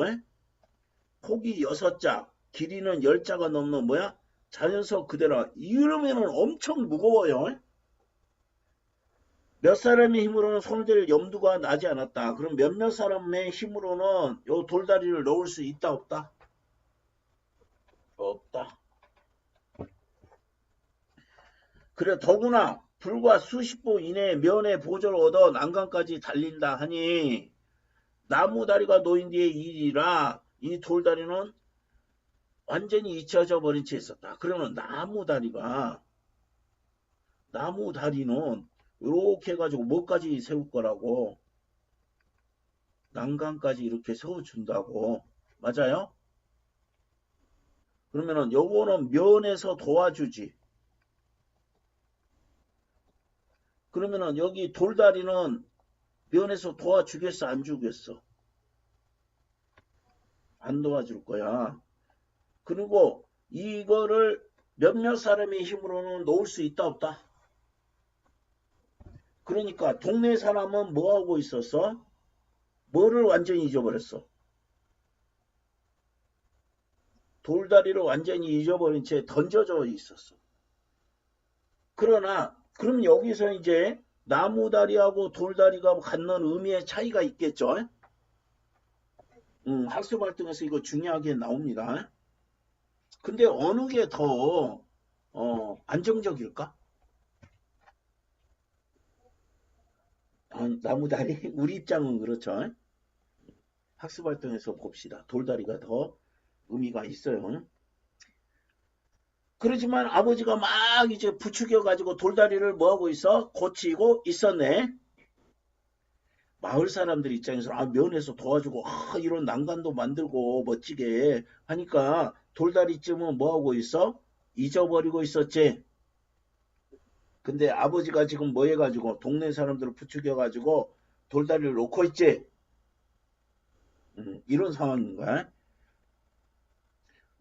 폭이 6자 길이는 10자가 넘는 뭐야? 자연석 그대로 이러면은 엄청 무거워요. 몇 사람의 힘으로는 손댈 염두가 나지 않았다. 그럼 몇몇 사람의 힘으로는 요 돌다리를 넣을 수 있다 없다? 없다. 그래 더구나 불과 수십 보 이내에 면의 보조를 얻어 난강까지 달린다 하니 나무다리가 놓인 뒤의 일이라 이 돌다리는 완전히 잊혀져 버린 채 있었다. 그러면 나무다리는 이렇게 해가지고 뭐까지 세울 거라고 난강까지 이렇게 세워준다고. 맞아요? 그러면은 요거는 면에서 도와주지. 그러면은 여기 돌다리는 면에서 도와주겠어 안 주겠어? 안 도와줄 거야. 그리고 이거를 몇몇 사람의 힘으로는 놓을 수 있다 없다? 그러니까 동네 사람은 뭐하고 있었어? 뭐를 완전히 잊어버렸어? 돌다리를 완전히 잊어버린 채 던져져 있었어. 그러나 그럼 여기서 이제 나무다리하고 돌다리가 갖는 의미의 차이가 있겠죠? 학습 활동에서 이거 중요하게 나옵니다. 근데 어느 게 더 안정적일까? 나무다리? 우리 입장은 그렇죠. 학습 활동에서 봅시다. 돌다리가 더 의미가 있어요. 그렇지만 아버지가 막 이제 부추겨 가지고 돌다리를 뭐하고 있어? 고치고 있었네. 마을 사람들 입장에서 면에서 도와주고 이런 난간도 만들고 멋지게 하니까 돌다리쯤은 뭐하고 있어? 잊어버리고 있었지. 근데 아버지가 지금 뭐 해가지고 동네 사람들을 부추겨가지고 돌다리를 놓고 있지. 이런 상황인 거야.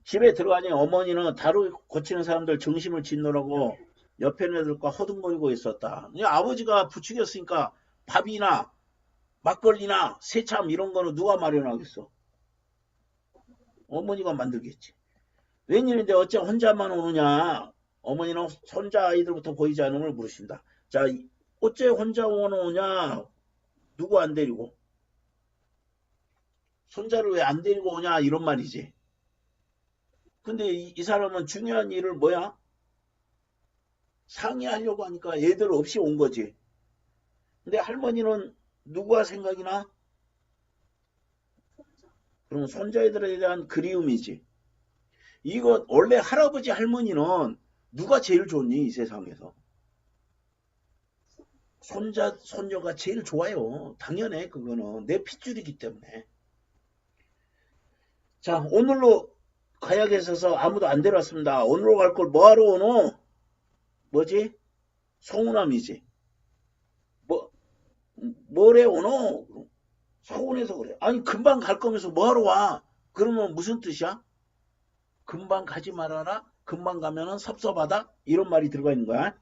집에 들어가니 어머니는 다루 고치는 사람들 정심을 짓느라고 옆에 애들과 허둥거리고 있었다. 아버지가 부추겼으니까 밥이나 막걸리나 새참 이런 거는 누가 마련하겠어? 어머니가 만들겠지. 웬일인데 어째 혼자만 오느냐? 어머니는 손자 아이들부터 보이지 않음을 물으신다. 자, 어째 혼자 오느냐? 누구 안 데리고? 손자를 왜 안 데리고 오냐? 이런 말이지. 근데 이 사람은 중요한 일을 뭐야? 상의하려고 하니까 애들 없이 온 거지. 근데 할머니는 누구가 생각이 나? 그럼 손자애들에 대한 그리움이지. 이거 원래 할아버지 할머니는 누가 제일 좋니 이 세상에서? 손자 손녀가 제일 좋아요. 당연해 그거는 내 핏줄이기 때문에. 자 오늘로 가야겠어서 아무도 안 데려왔습니다. 오늘로 갈 걸 뭐하러 오노? 뭐지? 서운함이지. 뭐 뭐래 오노? 서운해서 그래. 아니 금방 갈 거면서 뭐하러 와? 그러면 무슨 뜻이야? 금방 가지 말아라. 금방 가면은 섭섭하다. 이런 말이 들어가 있는 거야.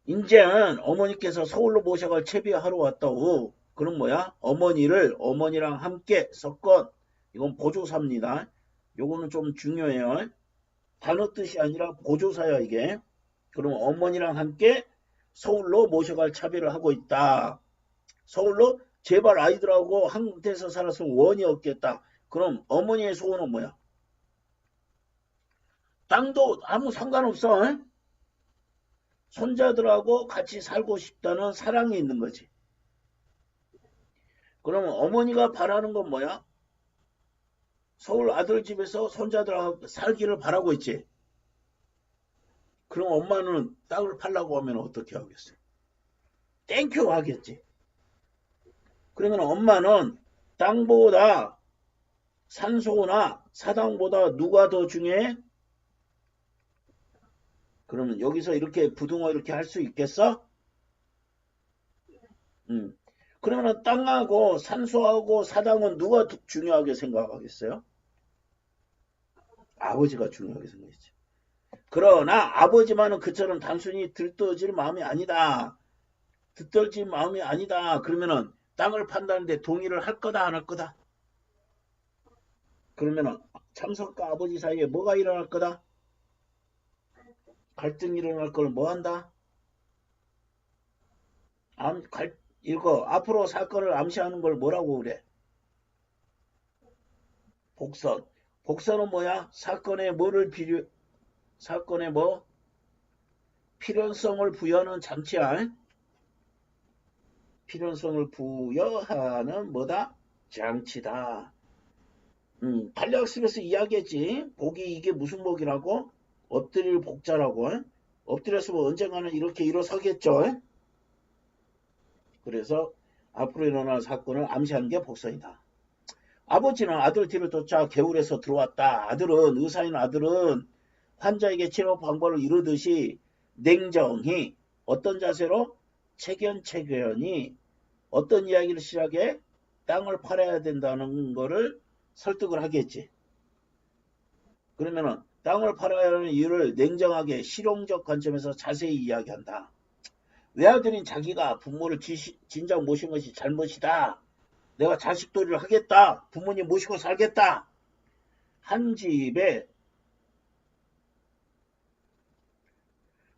이제는 어머니께서 서울로 모셔갈 채비하러 왔다고. 그럼 뭐야? 어머니랑 함께 섞은 이건 보조사입니다. 요거는 좀 중요해요. 단어 뜻이 아니라 보조사야 이게. 그럼 어머니랑 함께 서울로 모셔갈 차비를 하고 있다. 서울로 제발 아이들하고 한 데서 살았으면 원이 없겠다. 그럼 어머니의 소원은 뭐야? 땅도 아무 상관없어. 손자들하고 같이 살고 싶다는 사랑이 있는 거지. 그러면 어머니가 바라는 건 뭐야? 서울 아들 집에서 손자들하고 살기를 바라고 있지. 그럼 엄마는 땅을 팔라고 하면 어떻게 하겠어? 땡큐 하겠지. 그러면 엄마는 땅보다 산소나 사당보다 누가 더 중요해? 그러면 여기서 이렇게 부등호 이렇게 할 수 있겠어? 그러면 땅하고 산소하고 사당은 누가 중요하게 생각하겠어요? 아버지가 중요하게 생각했지. 그러나 아버지만은 그처럼 단순히 들떠질 마음이 아니다. 들떠질 마음이 아니다. 그러면은 땅을 판다는데 동의를 할 거다 안 할 거다? 그러면은 참석과 아버지 사이에 뭐가 일어날 거다? 갈등이 일어날 걸 뭐 한다? 이거 앞으로 사건을 암시하는 걸 뭐라고 그래? 복선. 복선은 뭐야? 사건에 사건에 뭐? 필연성을 부여하는 장치야. 필연성을 부여하는 뭐다? 장치다. 간략학습에서 이야기했지. 복이 이게 무슨 복이라고? 엎드릴 복자라고. 엎드렸으면 언젠가는 이렇게 일어서겠죠. 그래서 앞으로 일어날 사건을 암시하는 게 복선이다. 아버지는 아들 뒤를 쫓아 개울에서 들어왔다. 의사인 아들은 환자에게 치료 방법을 이루듯이 냉정히 어떤 자세로 체견이 어떤 이야기를 시작해? 땅을 팔아야 된다는 거를 설득을 하겠지. 그러면은 땅을 팔아야 하는 이유를 냉정하게 실용적 관점에서 자세히 이야기한다. 외아들인 자기가 부모를 진작 모신 것이 잘못이다. 내가 자식돌이를 하겠다. 부모님 모시고 살겠다. 한 집에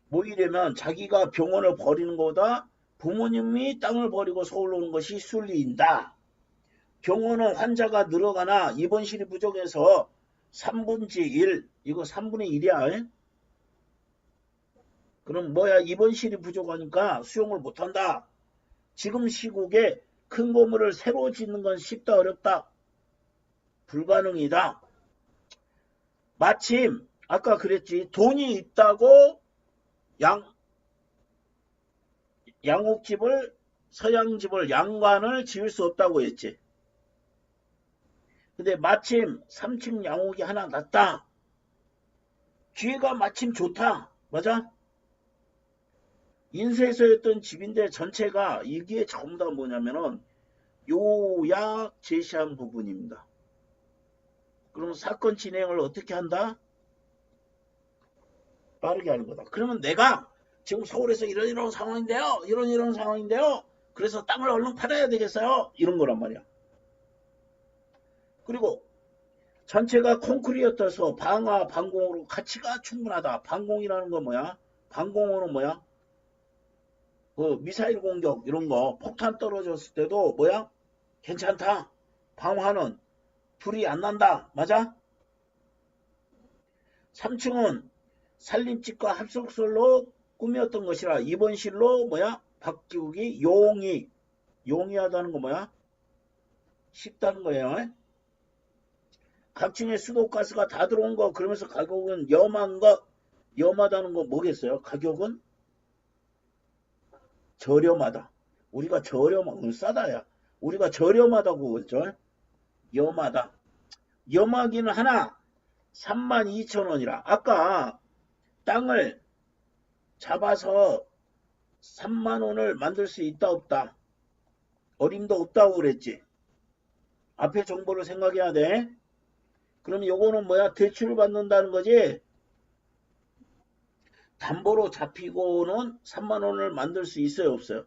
모이려면 자기가 병원을 버리는 것보다 부모님이 땅을 버리고 서울로 오는 것이 순리인다. 병원은 환자가 늘어가나 입원실이 부족해서 3분의 1, 이거 3분의 1이야. 그럼 뭐야? 입원실이 부족하니까 수용을 못한다. 지금 시국에 큰 건물을 새로 짓는 건 쉽다 어렵다? 불가능이다. 마침 아까 그랬지. 돈이 있다고 양옥집을 서양집을 양관을 지을 수 없다고 했지. 근데 마침 3층 양옥이 하나 났다. 기회가 마침 좋다. 맞아? 인쇄소였던 집인데 전체가 이게 전부 다 뭐냐면은 요약 제시한 부분입니다. 그럼 사건 진행을 어떻게 한다? 빠르게 하는 거다. 그러면 내가 지금 서울에서 이런 상황인데요. 그래서 땅을 얼른 팔아야 되겠어요. 이런 거란 말이야. 그리고 전체가 콘크리트여서 방화, 방공으로 가치가 충분하다. 방공이라는 건 뭐야? 방공으로 뭐야? 그 미사일 공격 이런 거 폭탄 떨어졌을 때도 뭐야? 괜찮다. 방화는 불이 안 난다. 맞아? 3층은 살림집과 합숙설로 꾸몄던 것이라 입원실로 뭐야? 박기욱이 용이하다는 거 뭐야? 쉽다는 거예요. 각 층에 수도가스가 다 들어온 거 그러면서 가격은 염하다는 거 뭐겠어요? 가격은 저렴하다. 우리가 싸다야. 우리가 저렴하다고 그랬죠. 염하다. 염하기는 하나 32,000원이라. 아까 땅을 잡아서 3만원을 만들 수 있다 없다. 어림도 없다고 그랬지. 앞에 정보를 생각해야 돼. 그럼 요거는 뭐야? 대출을 받는다는 거지. 담보로 잡히고는 3만원을 만들 수 있어요 없어요?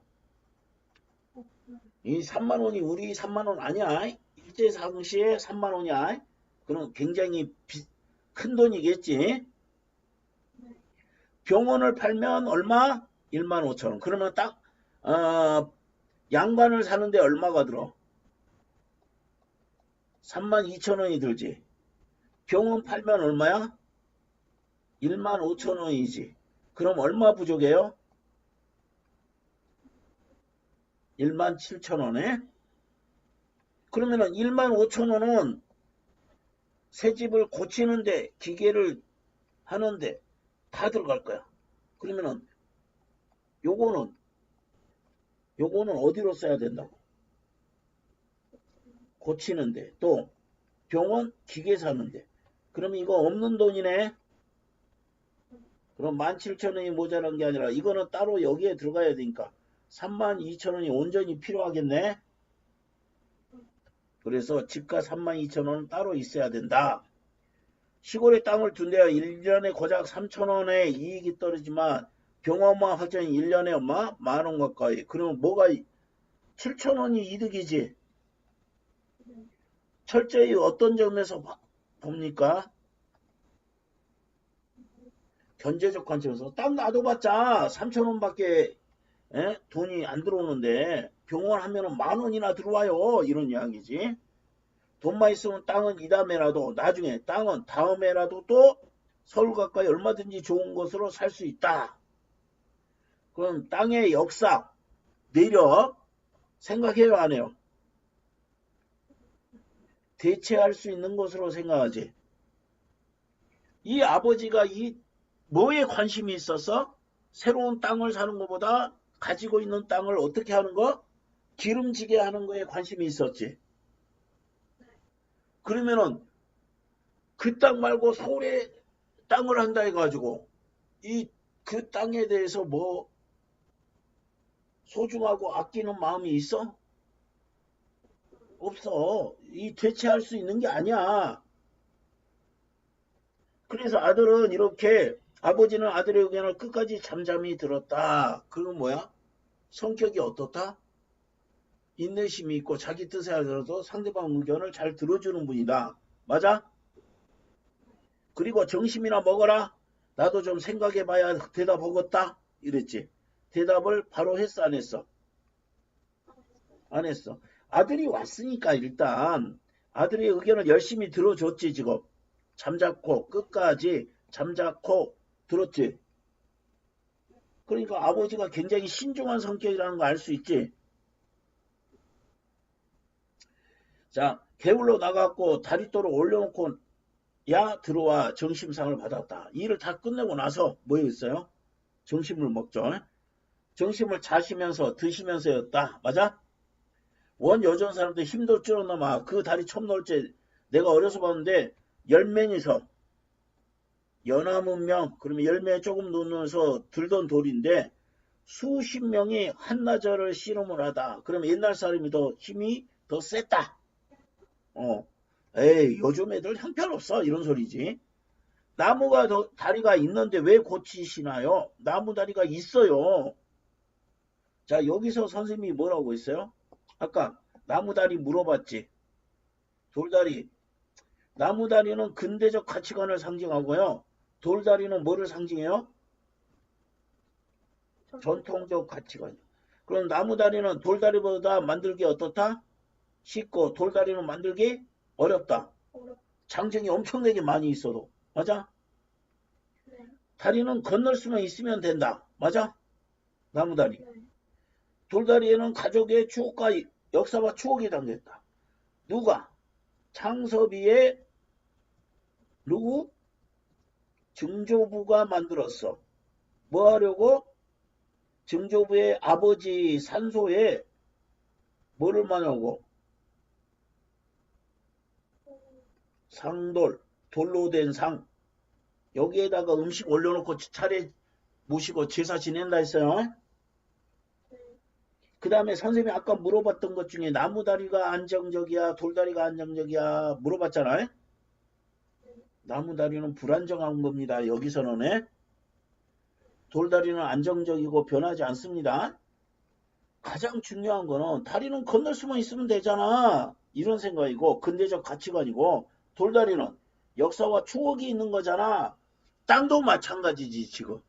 이 3만원이 우리 3만원 아니야. 일제상시에 3만원이야. 그럼 굉장히 큰 돈이겠지. 병원을 팔면 얼마? 15,000원. 그러면 딱 양관을 사는데 얼마가 들어? 32,000원이 들지. 병원 팔면 얼마야? 15,000원이지. 그럼 얼마 부족해요? 17,000원에? 그러면은 15,000원은 새 집을 고치는데 기계를 하는데 다 들어갈 거야. 그러면은 요거는 어디로 써야 된다고? 고치는데 또 병원 기계 사는데. 그러면 이거 없는 돈이네. 그럼 17,000원이 모자란 게 아니라 이거는 따로 여기에 들어가야 되니까 32,000원이 온전히 필요하겠네. 그래서 집가 32,000원은 따로 있어야 된다. 시골에 땅을 둔대요. 1년에 고작 3,000원의 이익이 떨어지만 병원만 하자니 1년에 얼마? 10,000원 가까이. 그러면 뭐가 7,000원이 이득이지. 철저히 어떤 점에서 봅니까? 경제적 관점에서 땅 놔둬봤자 3,000원밖에 돈이 안 들어오는데 병원 하면은 10,000원이나 들어와요. 이런 이야기지. 돈만 있으면 땅은 이 다음에라도 나중에 땅은 다음에라도 또 서울 가까이 얼마든지 좋은 곳으로 살 수 있다. 그럼 땅의 역사, 내력 생각해요 안 해요? 대체할 수 있는 것으로 생각하지. 이 아버지가 이 뭐에 관심이 있어서 새로운 땅을 사는 것보다 가지고 있는 땅을 어떻게 하는 거? 기름지게 하는 거에 관심이 있었지. 그러면은 그 땅 말고 서울에 땅을 한다 해가지고 그 땅에 대해서 뭐 소중하고 아끼는 마음이 있어? 없어. 이 대체할 수 있는 게 아니야. 그래서 아들은 이렇게 아버지는 아들의 의견을 끝까지 잠잠히 들었다. 그건 뭐야? 성격이 어떻다? 인내심이 있고 자기 뜻에 알아서 상대방 의견을 잘 들어주는 분이다. 맞아? 그리고 정심이나 먹어라. 나도 좀 생각해봐야 대답하겠다. 이랬지. 대답을 바로 했어 안 했어? 안 했어. 아들이 왔으니까 일단 아들의 의견을 열심히 들어줬지 지금. 잠자코 끝까지 잠자코 들었지. 그러니까 아버지가 굉장히 신중한 성격이라는 거 알 수 있지. 자, 개울로 나갔고 다리도로 올려놓고 야 들어와 정심상을 받았다. 일을 다 끝내고 나서 뭐였어요? 정심을 먹죠. 정심을 자시면서 드시면서였다. 맞아? 원여전 사람들 힘도 줄어넘어. 그 다리 첨 놓을 때 내가 어려서 봤는데 10명이서 연화문명 그러면 10명에 조금 넣으면서 들던 돌인데 수십 명이 한나절을 씨름을 하다. 그러면 옛날 사람이 더 힘이 더 셌다. 에이 요즘 애들 형편없어 이런 소리지. 나무가 다리가 있는데 왜 고치시나요? 나무 다리가 있어요. 자 여기서 선생님이 뭐라고 했어요? 아까 나무 다리 물어봤지. 돌다리. 나무 다리는 근대적 가치관을 상징하고요. 돌다리는 뭐를 상징해요? 전통적 가치관. 그럼 나무 다리는 돌다리보다 만들기 어떻다? 쉽고 돌다리는 만들기 어렵다. 장점이 엄청나게 많이 있어도. 맞아? 다리는 건널 수만 있으면 된다. 맞아? 나무다리. 네. 돌다리에는 가족의 추억과 역사와 추억이 담겼다. 누가? 창섭이의 누구? 증조부가 만들었어. 뭐 하려고? 증조부의 아버지 산소에 뭐를 마냐고? 상돌, 돌로 된 상. 여기에다가 음식 올려놓고 차례 모시고 제사 지낸다 했어요. 그 다음에 선생님이 아까 물어봤던 것 중에 나무다리가 안정적이야, 돌다리가 안정적이야 물어봤잖아요. 나무다리는 불안정한 겁니다. 여기서는 돌다리는 안정적이고 변하지 않습니다. 가장 중요한 거는 다리는 건널 수만 있으면 되잖아. 이런 생각이고 근대적 가치관이고 돌다리는 역사와 추억이 있는 거잖아. 땅도 마찬가지지 지금.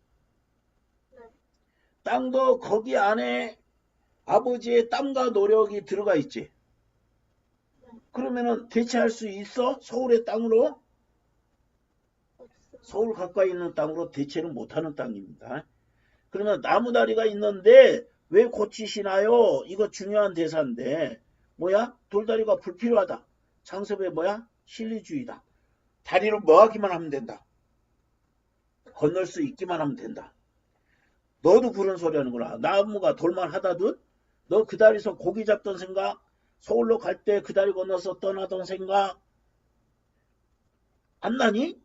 땅도 거기 안에 아버지의 땀과 노력이 들어가 있지. 그러면은 대체할 수 있어? 서울의 땅으로? 서울 가까이 있는 땅으로 대체는 못하는 땅입니다. 그러면 나무다리가 있는데 왜 고치시나요? 이거 중요한 대사인데 뭐야? 돌다리가 불필요하다. 창섭의 뭐야? 실리주의다. 다리를 뭐 하기만 하면 된다. 건널 수 있기만 하면 된다. 너도 그런 소리 하는구나. 나무가 돌만 하다듯 너 그 다리에서 고기 잡던 생각, 서울로 갈 때 그 다리 건너서 떠나던 생각 안 나니?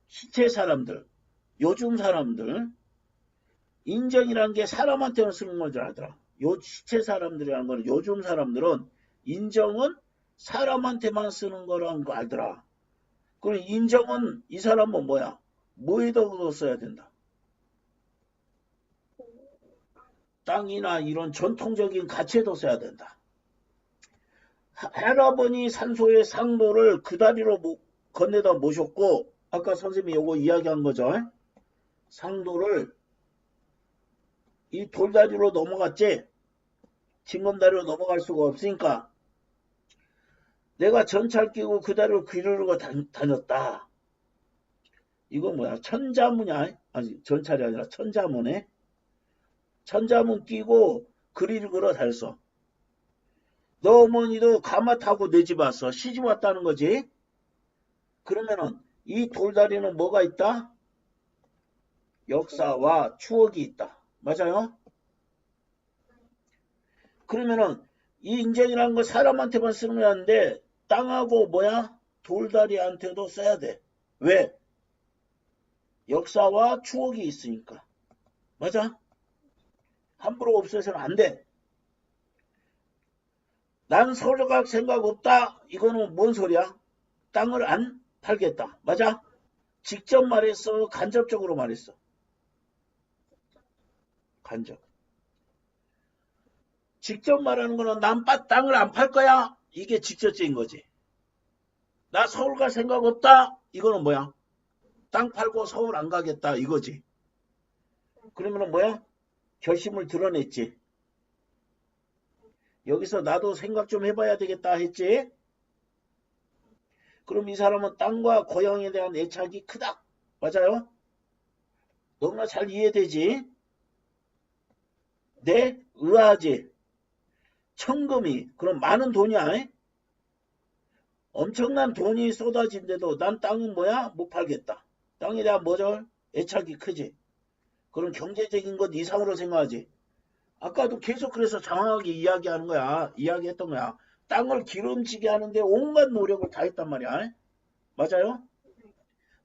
시체 사람들, 요즘 사람들 인정이라는 게 사람한테는 쓰는 건 줄 알더라. 요 시체 사람들이라는 건 요즘 사람들은 인정은 사람한테만 쓰는 거라는 거 알더라. 그럼 인정은 이 사람은 뭐야? 뭐에다 써야 된다. 땅이나 이런 전통적인 가치에도 써야 된다. 할아버니 산소의 상도를 그 다리로 건네다 모셨고 아까 선생님이 요거 이야기한 거죠. 상도를 이 돌다리로 넘어갔지. 징검다리로 넘어갈 수가 없으니까 내가 전차를 끼고 그 다리로 귀르르고 다녔다. 이건 뭐야? 천자문이야? 아니 전차이 아니라 천자문에 천자문 끼고 그리를 걸어 다녔어. 너 어머니도 가마 타고 내 집 왔어. 시집 왔다는 거지. 그러면은 이 돌다리는 뭐가 있다? 역사와 추억이 있다. 맞아요? 그러면은 이 인정이라는 거 사람한테만 쓰는 게 아닌데 땅하고 뭐야? 돌다리한테도 써야 돼. 왜? 역사와 추억이 있으니까. 맞아? 함부로 없애서는 안 돼. 난 서울 갈 생각 없다. 이거는 뭔 소리야? 땅을 안 팔겠다. 맞아? 직접 말했어? 간접적으로 말했어? 간접. 직접 말하는 거는 난 땅을 안 팔 거야. 이게 직접적인 거지. 나 서울 갈 생각 없다. 이거는 뭐야? 땅 팔고 서울 안 가겠다. 이거지. 그러면은 뭐야? 결심을 드러냈지. 여기서 나도 생각 좀 해봐야 되겠다 했지. 그럼 이 사람은 땅과 고향에 대한 애착이 크다. 맞아요? 너무나 잘 이해되지? 네? 의아하지? 천금이 그럼 많은 돈이야. 엄청난 돈이 쏟아진데도 난 땅은 뭐야? 못 팔겠다. 땅에 대한 뭐죠? 애착이 크지. 그럼 경제적인 것 이상으로 생각하지. 아까도 계속 그래서 장황하게 이야기하는 거야. 이야기했던 거야. 땅을 기름지게 하는데 온갖 노력을 다했단 말이야. 맞아요?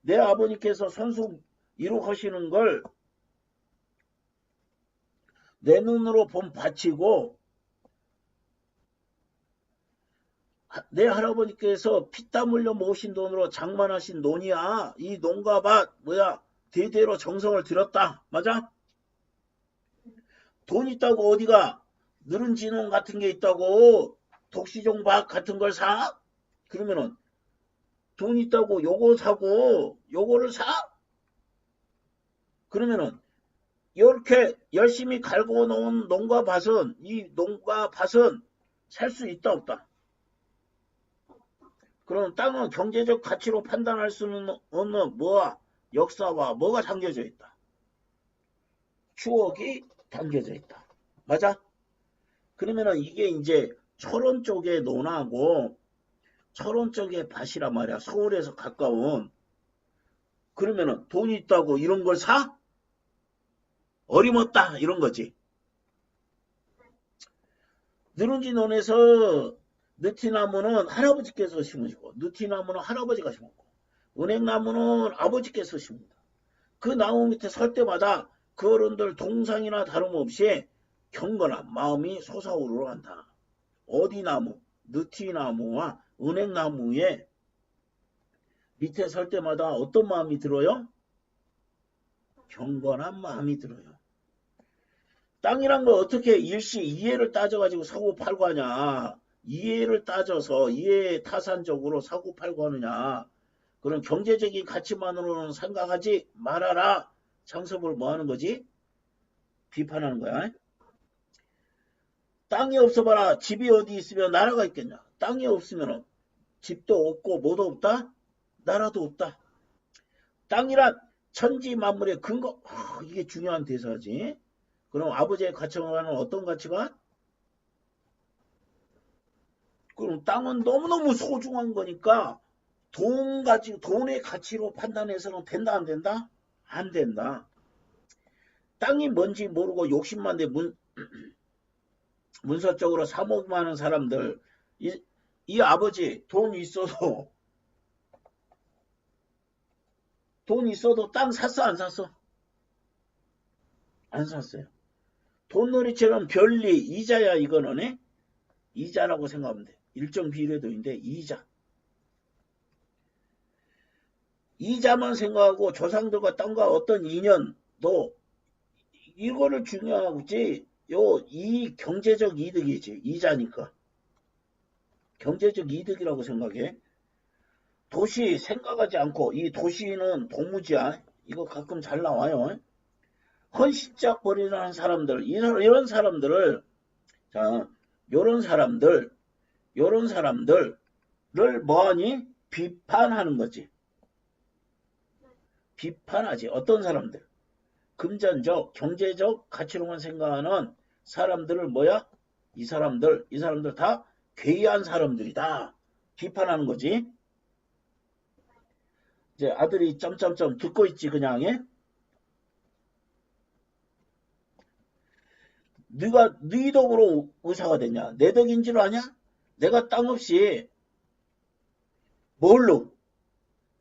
내 아버님께서 선수 이룩하시는 걸 내 눈으로 본 바치고 내 할아버지께서 피땀 흘려 모으신 돈으로 장만하신 논이야. 이 농가밭 뭐야 대대로 정성을 들였다. 맞아? 돈 있다고 어디가 누룽지 농 같은 게 있다고 독시종 밭 같은 걸 사? 그러면은 돈 있다고 요거 사고 요거를 사? 그러면은 이렇게 열심히 갈고 놓은 농가밭은 이 농가밭은 살 수 있다 없다? 그럼 땅은 경제적 가치로 판단할 수는 없는 뭐야? 역사와 뭐가 담겨져 있다. 추억이 담겨져 있다. 맞아? 그러면은 이게 이제 철원 쪽에 논하고 철원 쪽에 밭이란 말이야. 서울에서 가까운. 그러면은 돈이 있다고 이런 걸 사? 어림없다 이런 거지. 누룽지 논에서 느티나무는 할아버지께서 심으시고 느티나무는 할아버지가 심었고 은행나무는 아버지께서 심습니다. 그 나무 밑에 설 때마다 그 어른들 동상이나 다름없이 경건한 마음이 솟아오르러 간다. 어디나무, 느티나무와 은행나무에 밑에 설 때마다 어떤 마음이 들어요? 경건한 마음이 들어요. 땅이란 거 어떻게 일시 이해를 따져가지고 사고 팔고 하냐. 이해를 따져서 이해 타산적으로 사고 팔고 하느냐. 그런 경제적인 가치만으로는 생각하지 말아라. 창섭을 뭐 하는 거지? 비판하는 거야. 땅이 없어봐라. 집이 어디 있으면 나라가 있겠냐. 땅이 없으면 집도 없고 뭐도 없다? 나라도 없다. 땅이란 천지 만물의 근거. 이게 중요한 대사지. 그럼 아버지의 가치관은 어떤 가치관? 그럼 땅은 너무너무 소중한 거니까 돈의 가치로 판단해서는 된다 안 된다? 안 된다. 땅이 뭔지 모르고 욕심만 내 문서적으로 사모하는 사람들 이 아버지 돈 있어도 땅 샀어 안 샀어? 안 샀어요. 돈놀이처럼 별리 이자야 이거는 이자라고 생각하면 돼. 일정 비례도인데 이자만 생각하고 조상들과 땅과 어떤 인연도 이거를 중요하지. 이 경제적 이득이지. 이자니까. 경제적 이득이라고 생각해. 도시 생각하지 않고 이 도시는 도무지야. 이거 가끔 잘 나와요. 헌신짝 버리는 사람들 이런 사람들을 자 요런 사람들을 뭐하니? 비판하는 거지. 비판하지. 어떤 사람들? 금전적, 경제적 가치로만 생각하는 사람들을 뭐야? 이 사람들 다 괴이한 사람들이다. 비판하는 거지. 이제 아들이 점점점 듣고 있지 그냥. 네가 네 덕으로 의사가 됐냐? 내 덕인 줄 아냐? 내가 땅 없이 뭘로?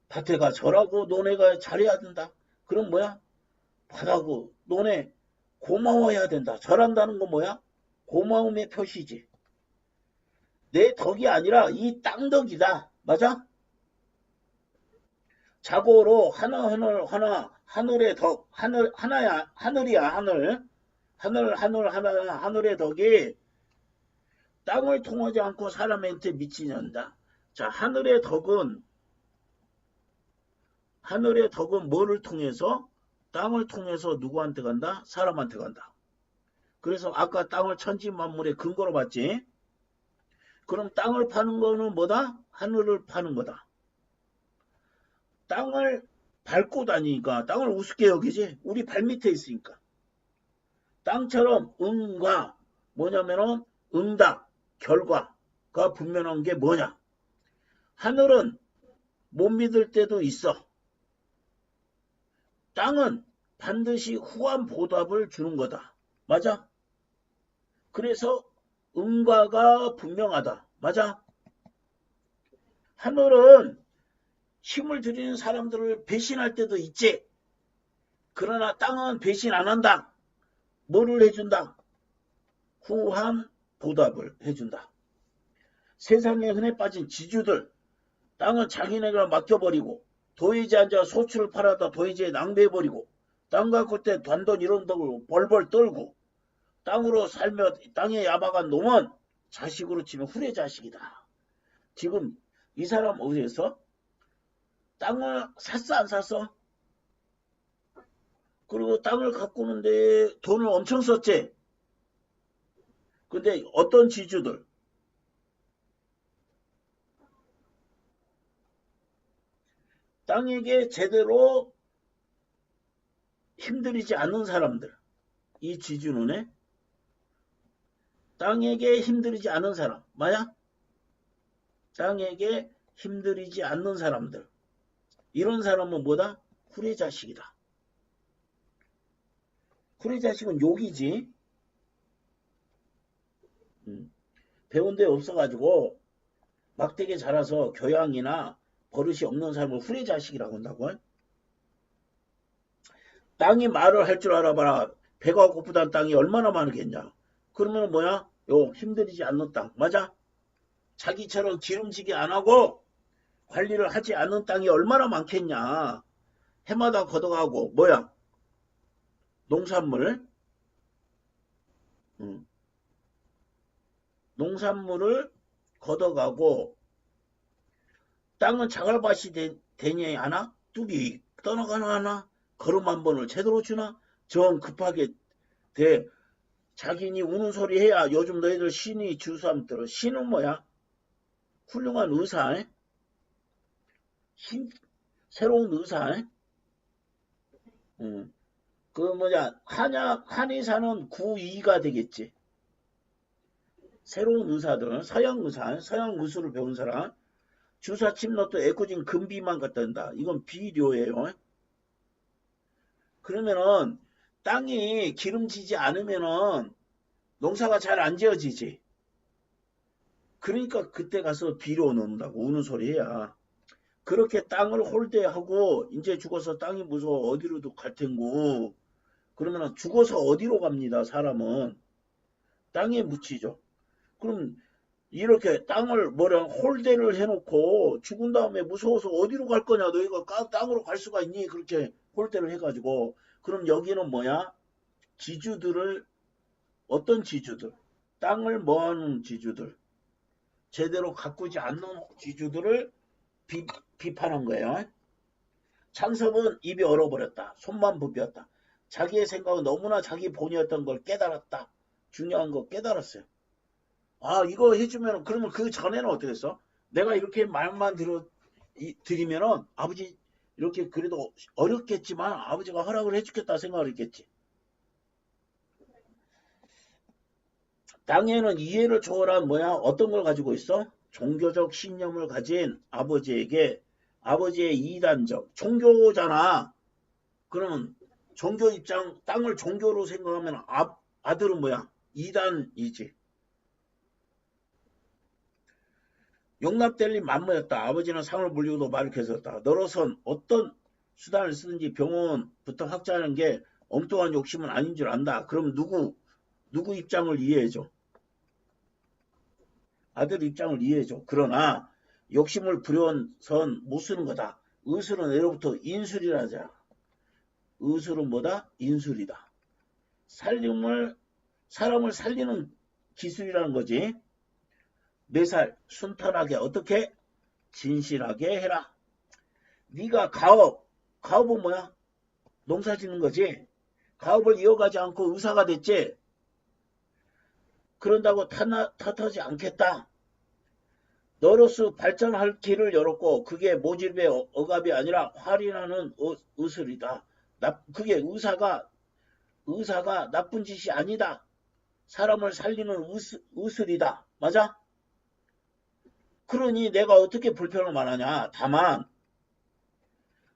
밭에 가 절하고 논에가 잘해야 된다. 그럼 뭐야? 밭하고 논에 고마워해야 된다. 절한다는 건 뭐야? 고마움의 표시지. 내 덕이 아니라 이 땅 덕이다. 맞아? 자고로 하늘의 덕 하나야 하늘이야 하늘의 덕이 땅을 통하지 않고 사람한테 미치는다. 자 하늘의 덕은 뭐를 통해서? 땅을 통해서 누구한테 간다? 사람한테 간다. 그래서 아까 땅을 천지 만물의 근거로 봤지. 그럼 땅을 파는 거는 뭐다? 하늘을 파는 거다. 땅을 밟고 다니니까 땅을 우습게 여기지. 우리 발밑에 있으니까. 땅처럼 응과 뭐냐면은 응답, 결과가 분명한 게 뭐냐. 하늘은 못 믿을 때도 있어. 땅은 반드시 후한 보답을 주는 거다. 맞아? 그래서 응과가 분명하다. 맞아? 하늘은 힘을 들이는 사람들을 배신할 때도 있지. 그러나 땅은 배신 안 한다. 뭐를 해준다? 후한 보답을 해준다. 세상에 흔해 빠진 지주들 땅은 자기네가 맡겨버리고 도의지에 앉아 소출을 팔아다 도의지에 낭비해버리고 땅 갖고 때 단돈 이런 덕을 벌벌 떨고 땅으로 살며 땅에 야박한 놈은 자식으로 치면 후레자식이다. 지금 이 사람 어디에서? 땅을 샀어 안 샀어? 그리고 땅을 가꾸는데 돈을 엄청 썼지. 근데 어떤 지주들? 땅에게 제대로 힘들이지 않는 사람들. 이 지주는에 땅에게 힘들이지 않는 사람. 뭐야? 땅에게 힘들이지 않는 사람들. 이런 사람은 뭐다? 후레자식이다. 후레자식은 욕이지. 배운 데 없어가지고 막대기 자라서 교양이나 버릇이 없는 사람을 후레자식이라고 한다고. 땅이 말을 할 줄 알아봐라. 배가 고프다는 땅이 얼마나 많겠냐. 그러면 뭐야? 요 힘들이지 않는 땅. 맞아? 자기처럼 기름지게 안 하고 관리를 하지 않는 땅이 얼마나 많겠냐. 해마다 걷어가고 뭐야? 농산물. 농산물을 걷어가고 땅은 자갈밭이 되냐 하나? 뚝이 떠나가나 하나? 걸음 한 번을 제대로 주나? 정 급하게 돼. 자기니 우는 소리 해야 요즘 너희들 신이 주사람 들어. 신은 뭐야? 훌륭한 의사. 새로운 의사. 그 뭐냐 한의사는 구이가 되겠지. 새로운 의사들은 서양 의사, 서양 의술을 배운 사람. 주사 침넣도 애꿎은 금비만 갖다 든다. 이건 비료예요. 그러면은 땅이 기름지지 않으면은 농사가 잘 안 지어지지. 그러니까 그때 가서 비료 넣는다고 우는 소리 해야. 그렇게 땅을 홀대하고 이제 죽어서 땅이 무서워 어디로도 갈 텐고. 그러면 죽어서 어디로 갑니다. 사람은 땅에 묻히죠. 그럼 이렇게 땅을 뭐라 홀대를 해놓고 죽은 다음에 무서워서 어디로 갈 거냐. 너희가 땅으로 갈 수가 있니. 그렇게 홀대를 해가지고. 그럼 여기는 뭐야? 지주들을 어떤 지주들? 땅을 뭐하는 지주들? 제대로 가꾸지 않는 지주들을 비판한 거예요. 창섭은 입이 얼어버렸다. 손만 부비었다. 자기의 생각은 너무나 자기 본이었던 걸 깨달았다. 중요한 거 깨달았어요. 아 이거 해주면 그러면 그 전에는 어떻게 했어? 내가 이렇게 말만 드리면은 아버지 이렇게 그래도 어렵겠지만 아버지가 허락을 해주겠다 생각을 했겠지. 땅에는 이해를 초월한 뭐야? 어떤 걸 가지고 있어? 종교적 신념을 가진 아버지에게 아버지의 이단적 종교잖아. 그러면 종교 입장 땅을 종교로 생각하면 아들은 뭐야? 이단이지. 용납될 리 만무였다. 아버지는 상을 물리고도 말을 계속했다. 너로선 어떤 수단을 쓰든지 병원부터 확장하는 게 엉뚱한 욕심은 아닌 줄 안다. 그럼 누구 입장을 이해해줘? 아들 입장을 이해해줘. 그러나 욕심을 부려선 못 쓰는 거다. 의술은 예로부터 인술이라자. 의술은 뭐다? 인술이다. 사람을 살리는 기술이라는 거지. 매살 순탄하게 어떻게? 진실하게 해라. 네가 가업은 뭐야? 농사 짓는 거지. 가업을 이어가지 않고 의사가 됐지. 그런다고 탓하지 않겠다. 너로서 발전할 길을 열었고 그게 모집의 억압이 아니라 활인하는 의술이다. 그게 의사가 나쁜 짓이 아니다. 사람을 살리는 의술이다. 맞아? 그러니 내가 어떻게 불평을 말하냐. 다만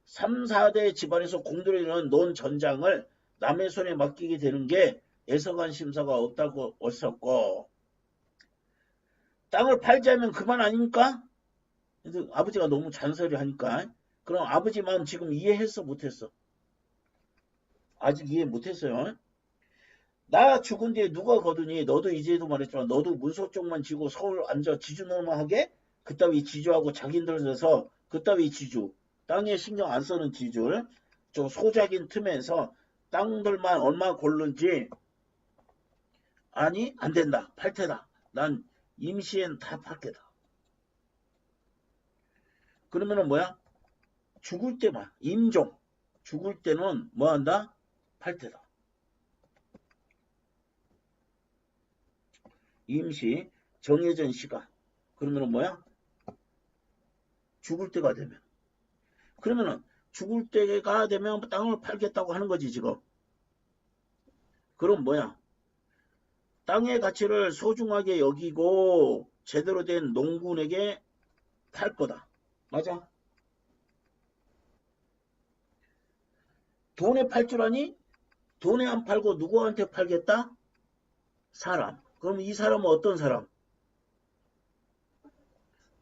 3, 4대 집안에서 공들이는 논 전장을 남의 손에 맡기게 되는 게 애석한 심사가 없다고 했었고 땅을 팔자면 그만 아닙니까? 그래서 아버지가 너무 잔소리 하니까 그럼 아버지 마음 지금 이해했어 못했어? 아직 이해 못했어요. 나 죽은 뒤에 누가 거두니? 너도 이제도 말했지만 너도 문서 쪽만 지고 서울 앉아 지주노만 하게? 그따위 지주하고 자기들 들서 그따위 지주 땅에 신경 안 쓰는 지주를 좀 소작인 틈에서 땅들만 얼마 고르는지 아니 안 된다. 팔테다. 난 임시엔 다 팔게다. 그러면은 뭐야? 죽을 때만 임종 죽을 때는 뭐한다? 팔테다. 임시 정해진 시간 그러면은 뭐야? 죽을 때가 되면 그러면은 죽을 때가 되면 땅을 팔겠다고 하는 거지 지금. 그럼 뭐야? 땅의 가치를 소중하게 여기고 제대로 된 농군에게 팔 거다. 맞아? 돈에 팔 줄 아니? 돈에 안 팔고 누구한테 팔겠다? 사람. 그럼 이 사람은 어떤 사람?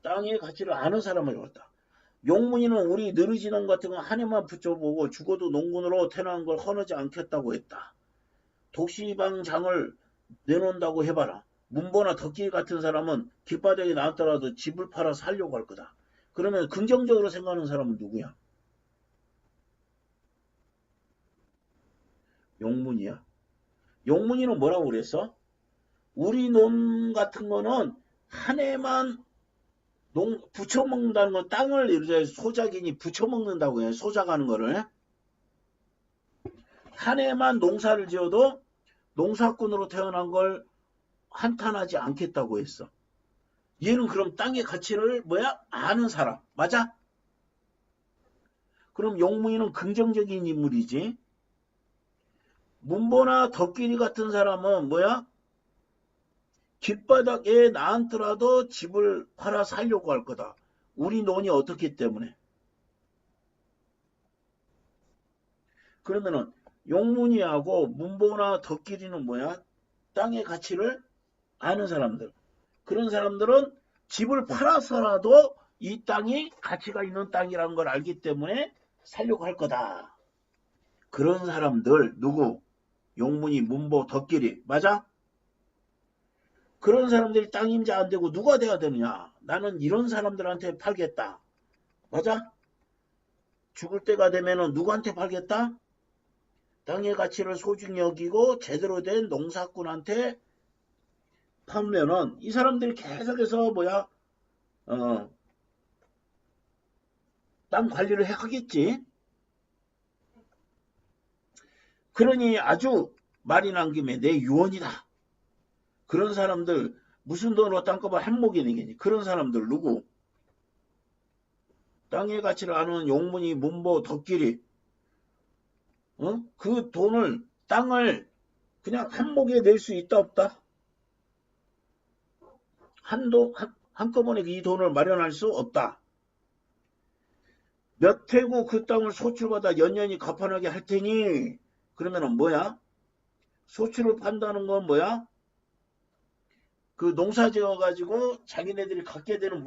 땅의 가치를 아는 사람을 갖다. 용문이는 우리 느르지농 같은 거 한 해만 붙여보고 죽어도 농군으로 태어난 걸 헌하지 않겠다고 했다. 독시방장을 내놓는다고 해봐라. 문보나 덕길 같은 사람은 길바닥에 나왔더라도 집을 팔아 살려고 할 거다. 그러면 긍정적으로 생각하는 사람은 누구야? 용문이야. 용문이는 뭐라고 그랬어? 우리 논 같은 거는 한 해만 부쳐먹는다는 건 땅을 이렇게 소작이니 부쳐먹는다고 해요. 소작하는 거를. 한 해만 농사를 지어도 농사꾼으로 태어난 걸 한탄하지 않겠다고 했어. 얘는 그럼 땅의 가치를 뭐야? 아는 사람. 맞아? 그럼 용무이는 긍정적인 인물이지. 문보나 덕길이 같은 사람은 뭐야? 길바닥에 나앉더라도 집을 팔아 살려고 할 거다. 우리 논이 어떻기 때문에. 그러면은 용문이하고 문보나 덕길이는 뭐야? 땅의 가치를 아는 사람들. 그런 사람들은 집을 팔아서라도 이 땅이 가치가 있는 땅이라는 걸 알기 때문에 살려고 할 거다. 그런 사람들 누구? 용문이, 문보, 덕길이. 맞아? 그런 사람들이 땅 임자 안 되고 누가 돼야 되느냐? 나는 이런 사람들한테 팔겠다. 맞아? 죽을 때가 되면은 누구한테 팔겠다? 땅의 가치를 소중히 여기고 제대로 된 농사꾼한테 팔면은 이 사람들이 계속해서 뭐야? 땅 관리를 하겠지. 그러니 아주 말이 난 김에 내 유언이다. 그런 사람들 무슨 돈으로 땅값을 한몫이 내겠니? 그런 사람들 누구? 땅의 가치를 아는 용문이, 문보, 덕길이 그 돈을 땅을 그냥 한몫에 낼 수 있다 없다? 한꺼번에 이 돈을 마련할 수 없다. 몇 해고 그 땅을 소출받아 연년이 갚아나게 할 테니 그러면은 뭐야? 소출을 판다는 건 뭐야? 그 농사 지어 가지고 자기네들이 갖게 되는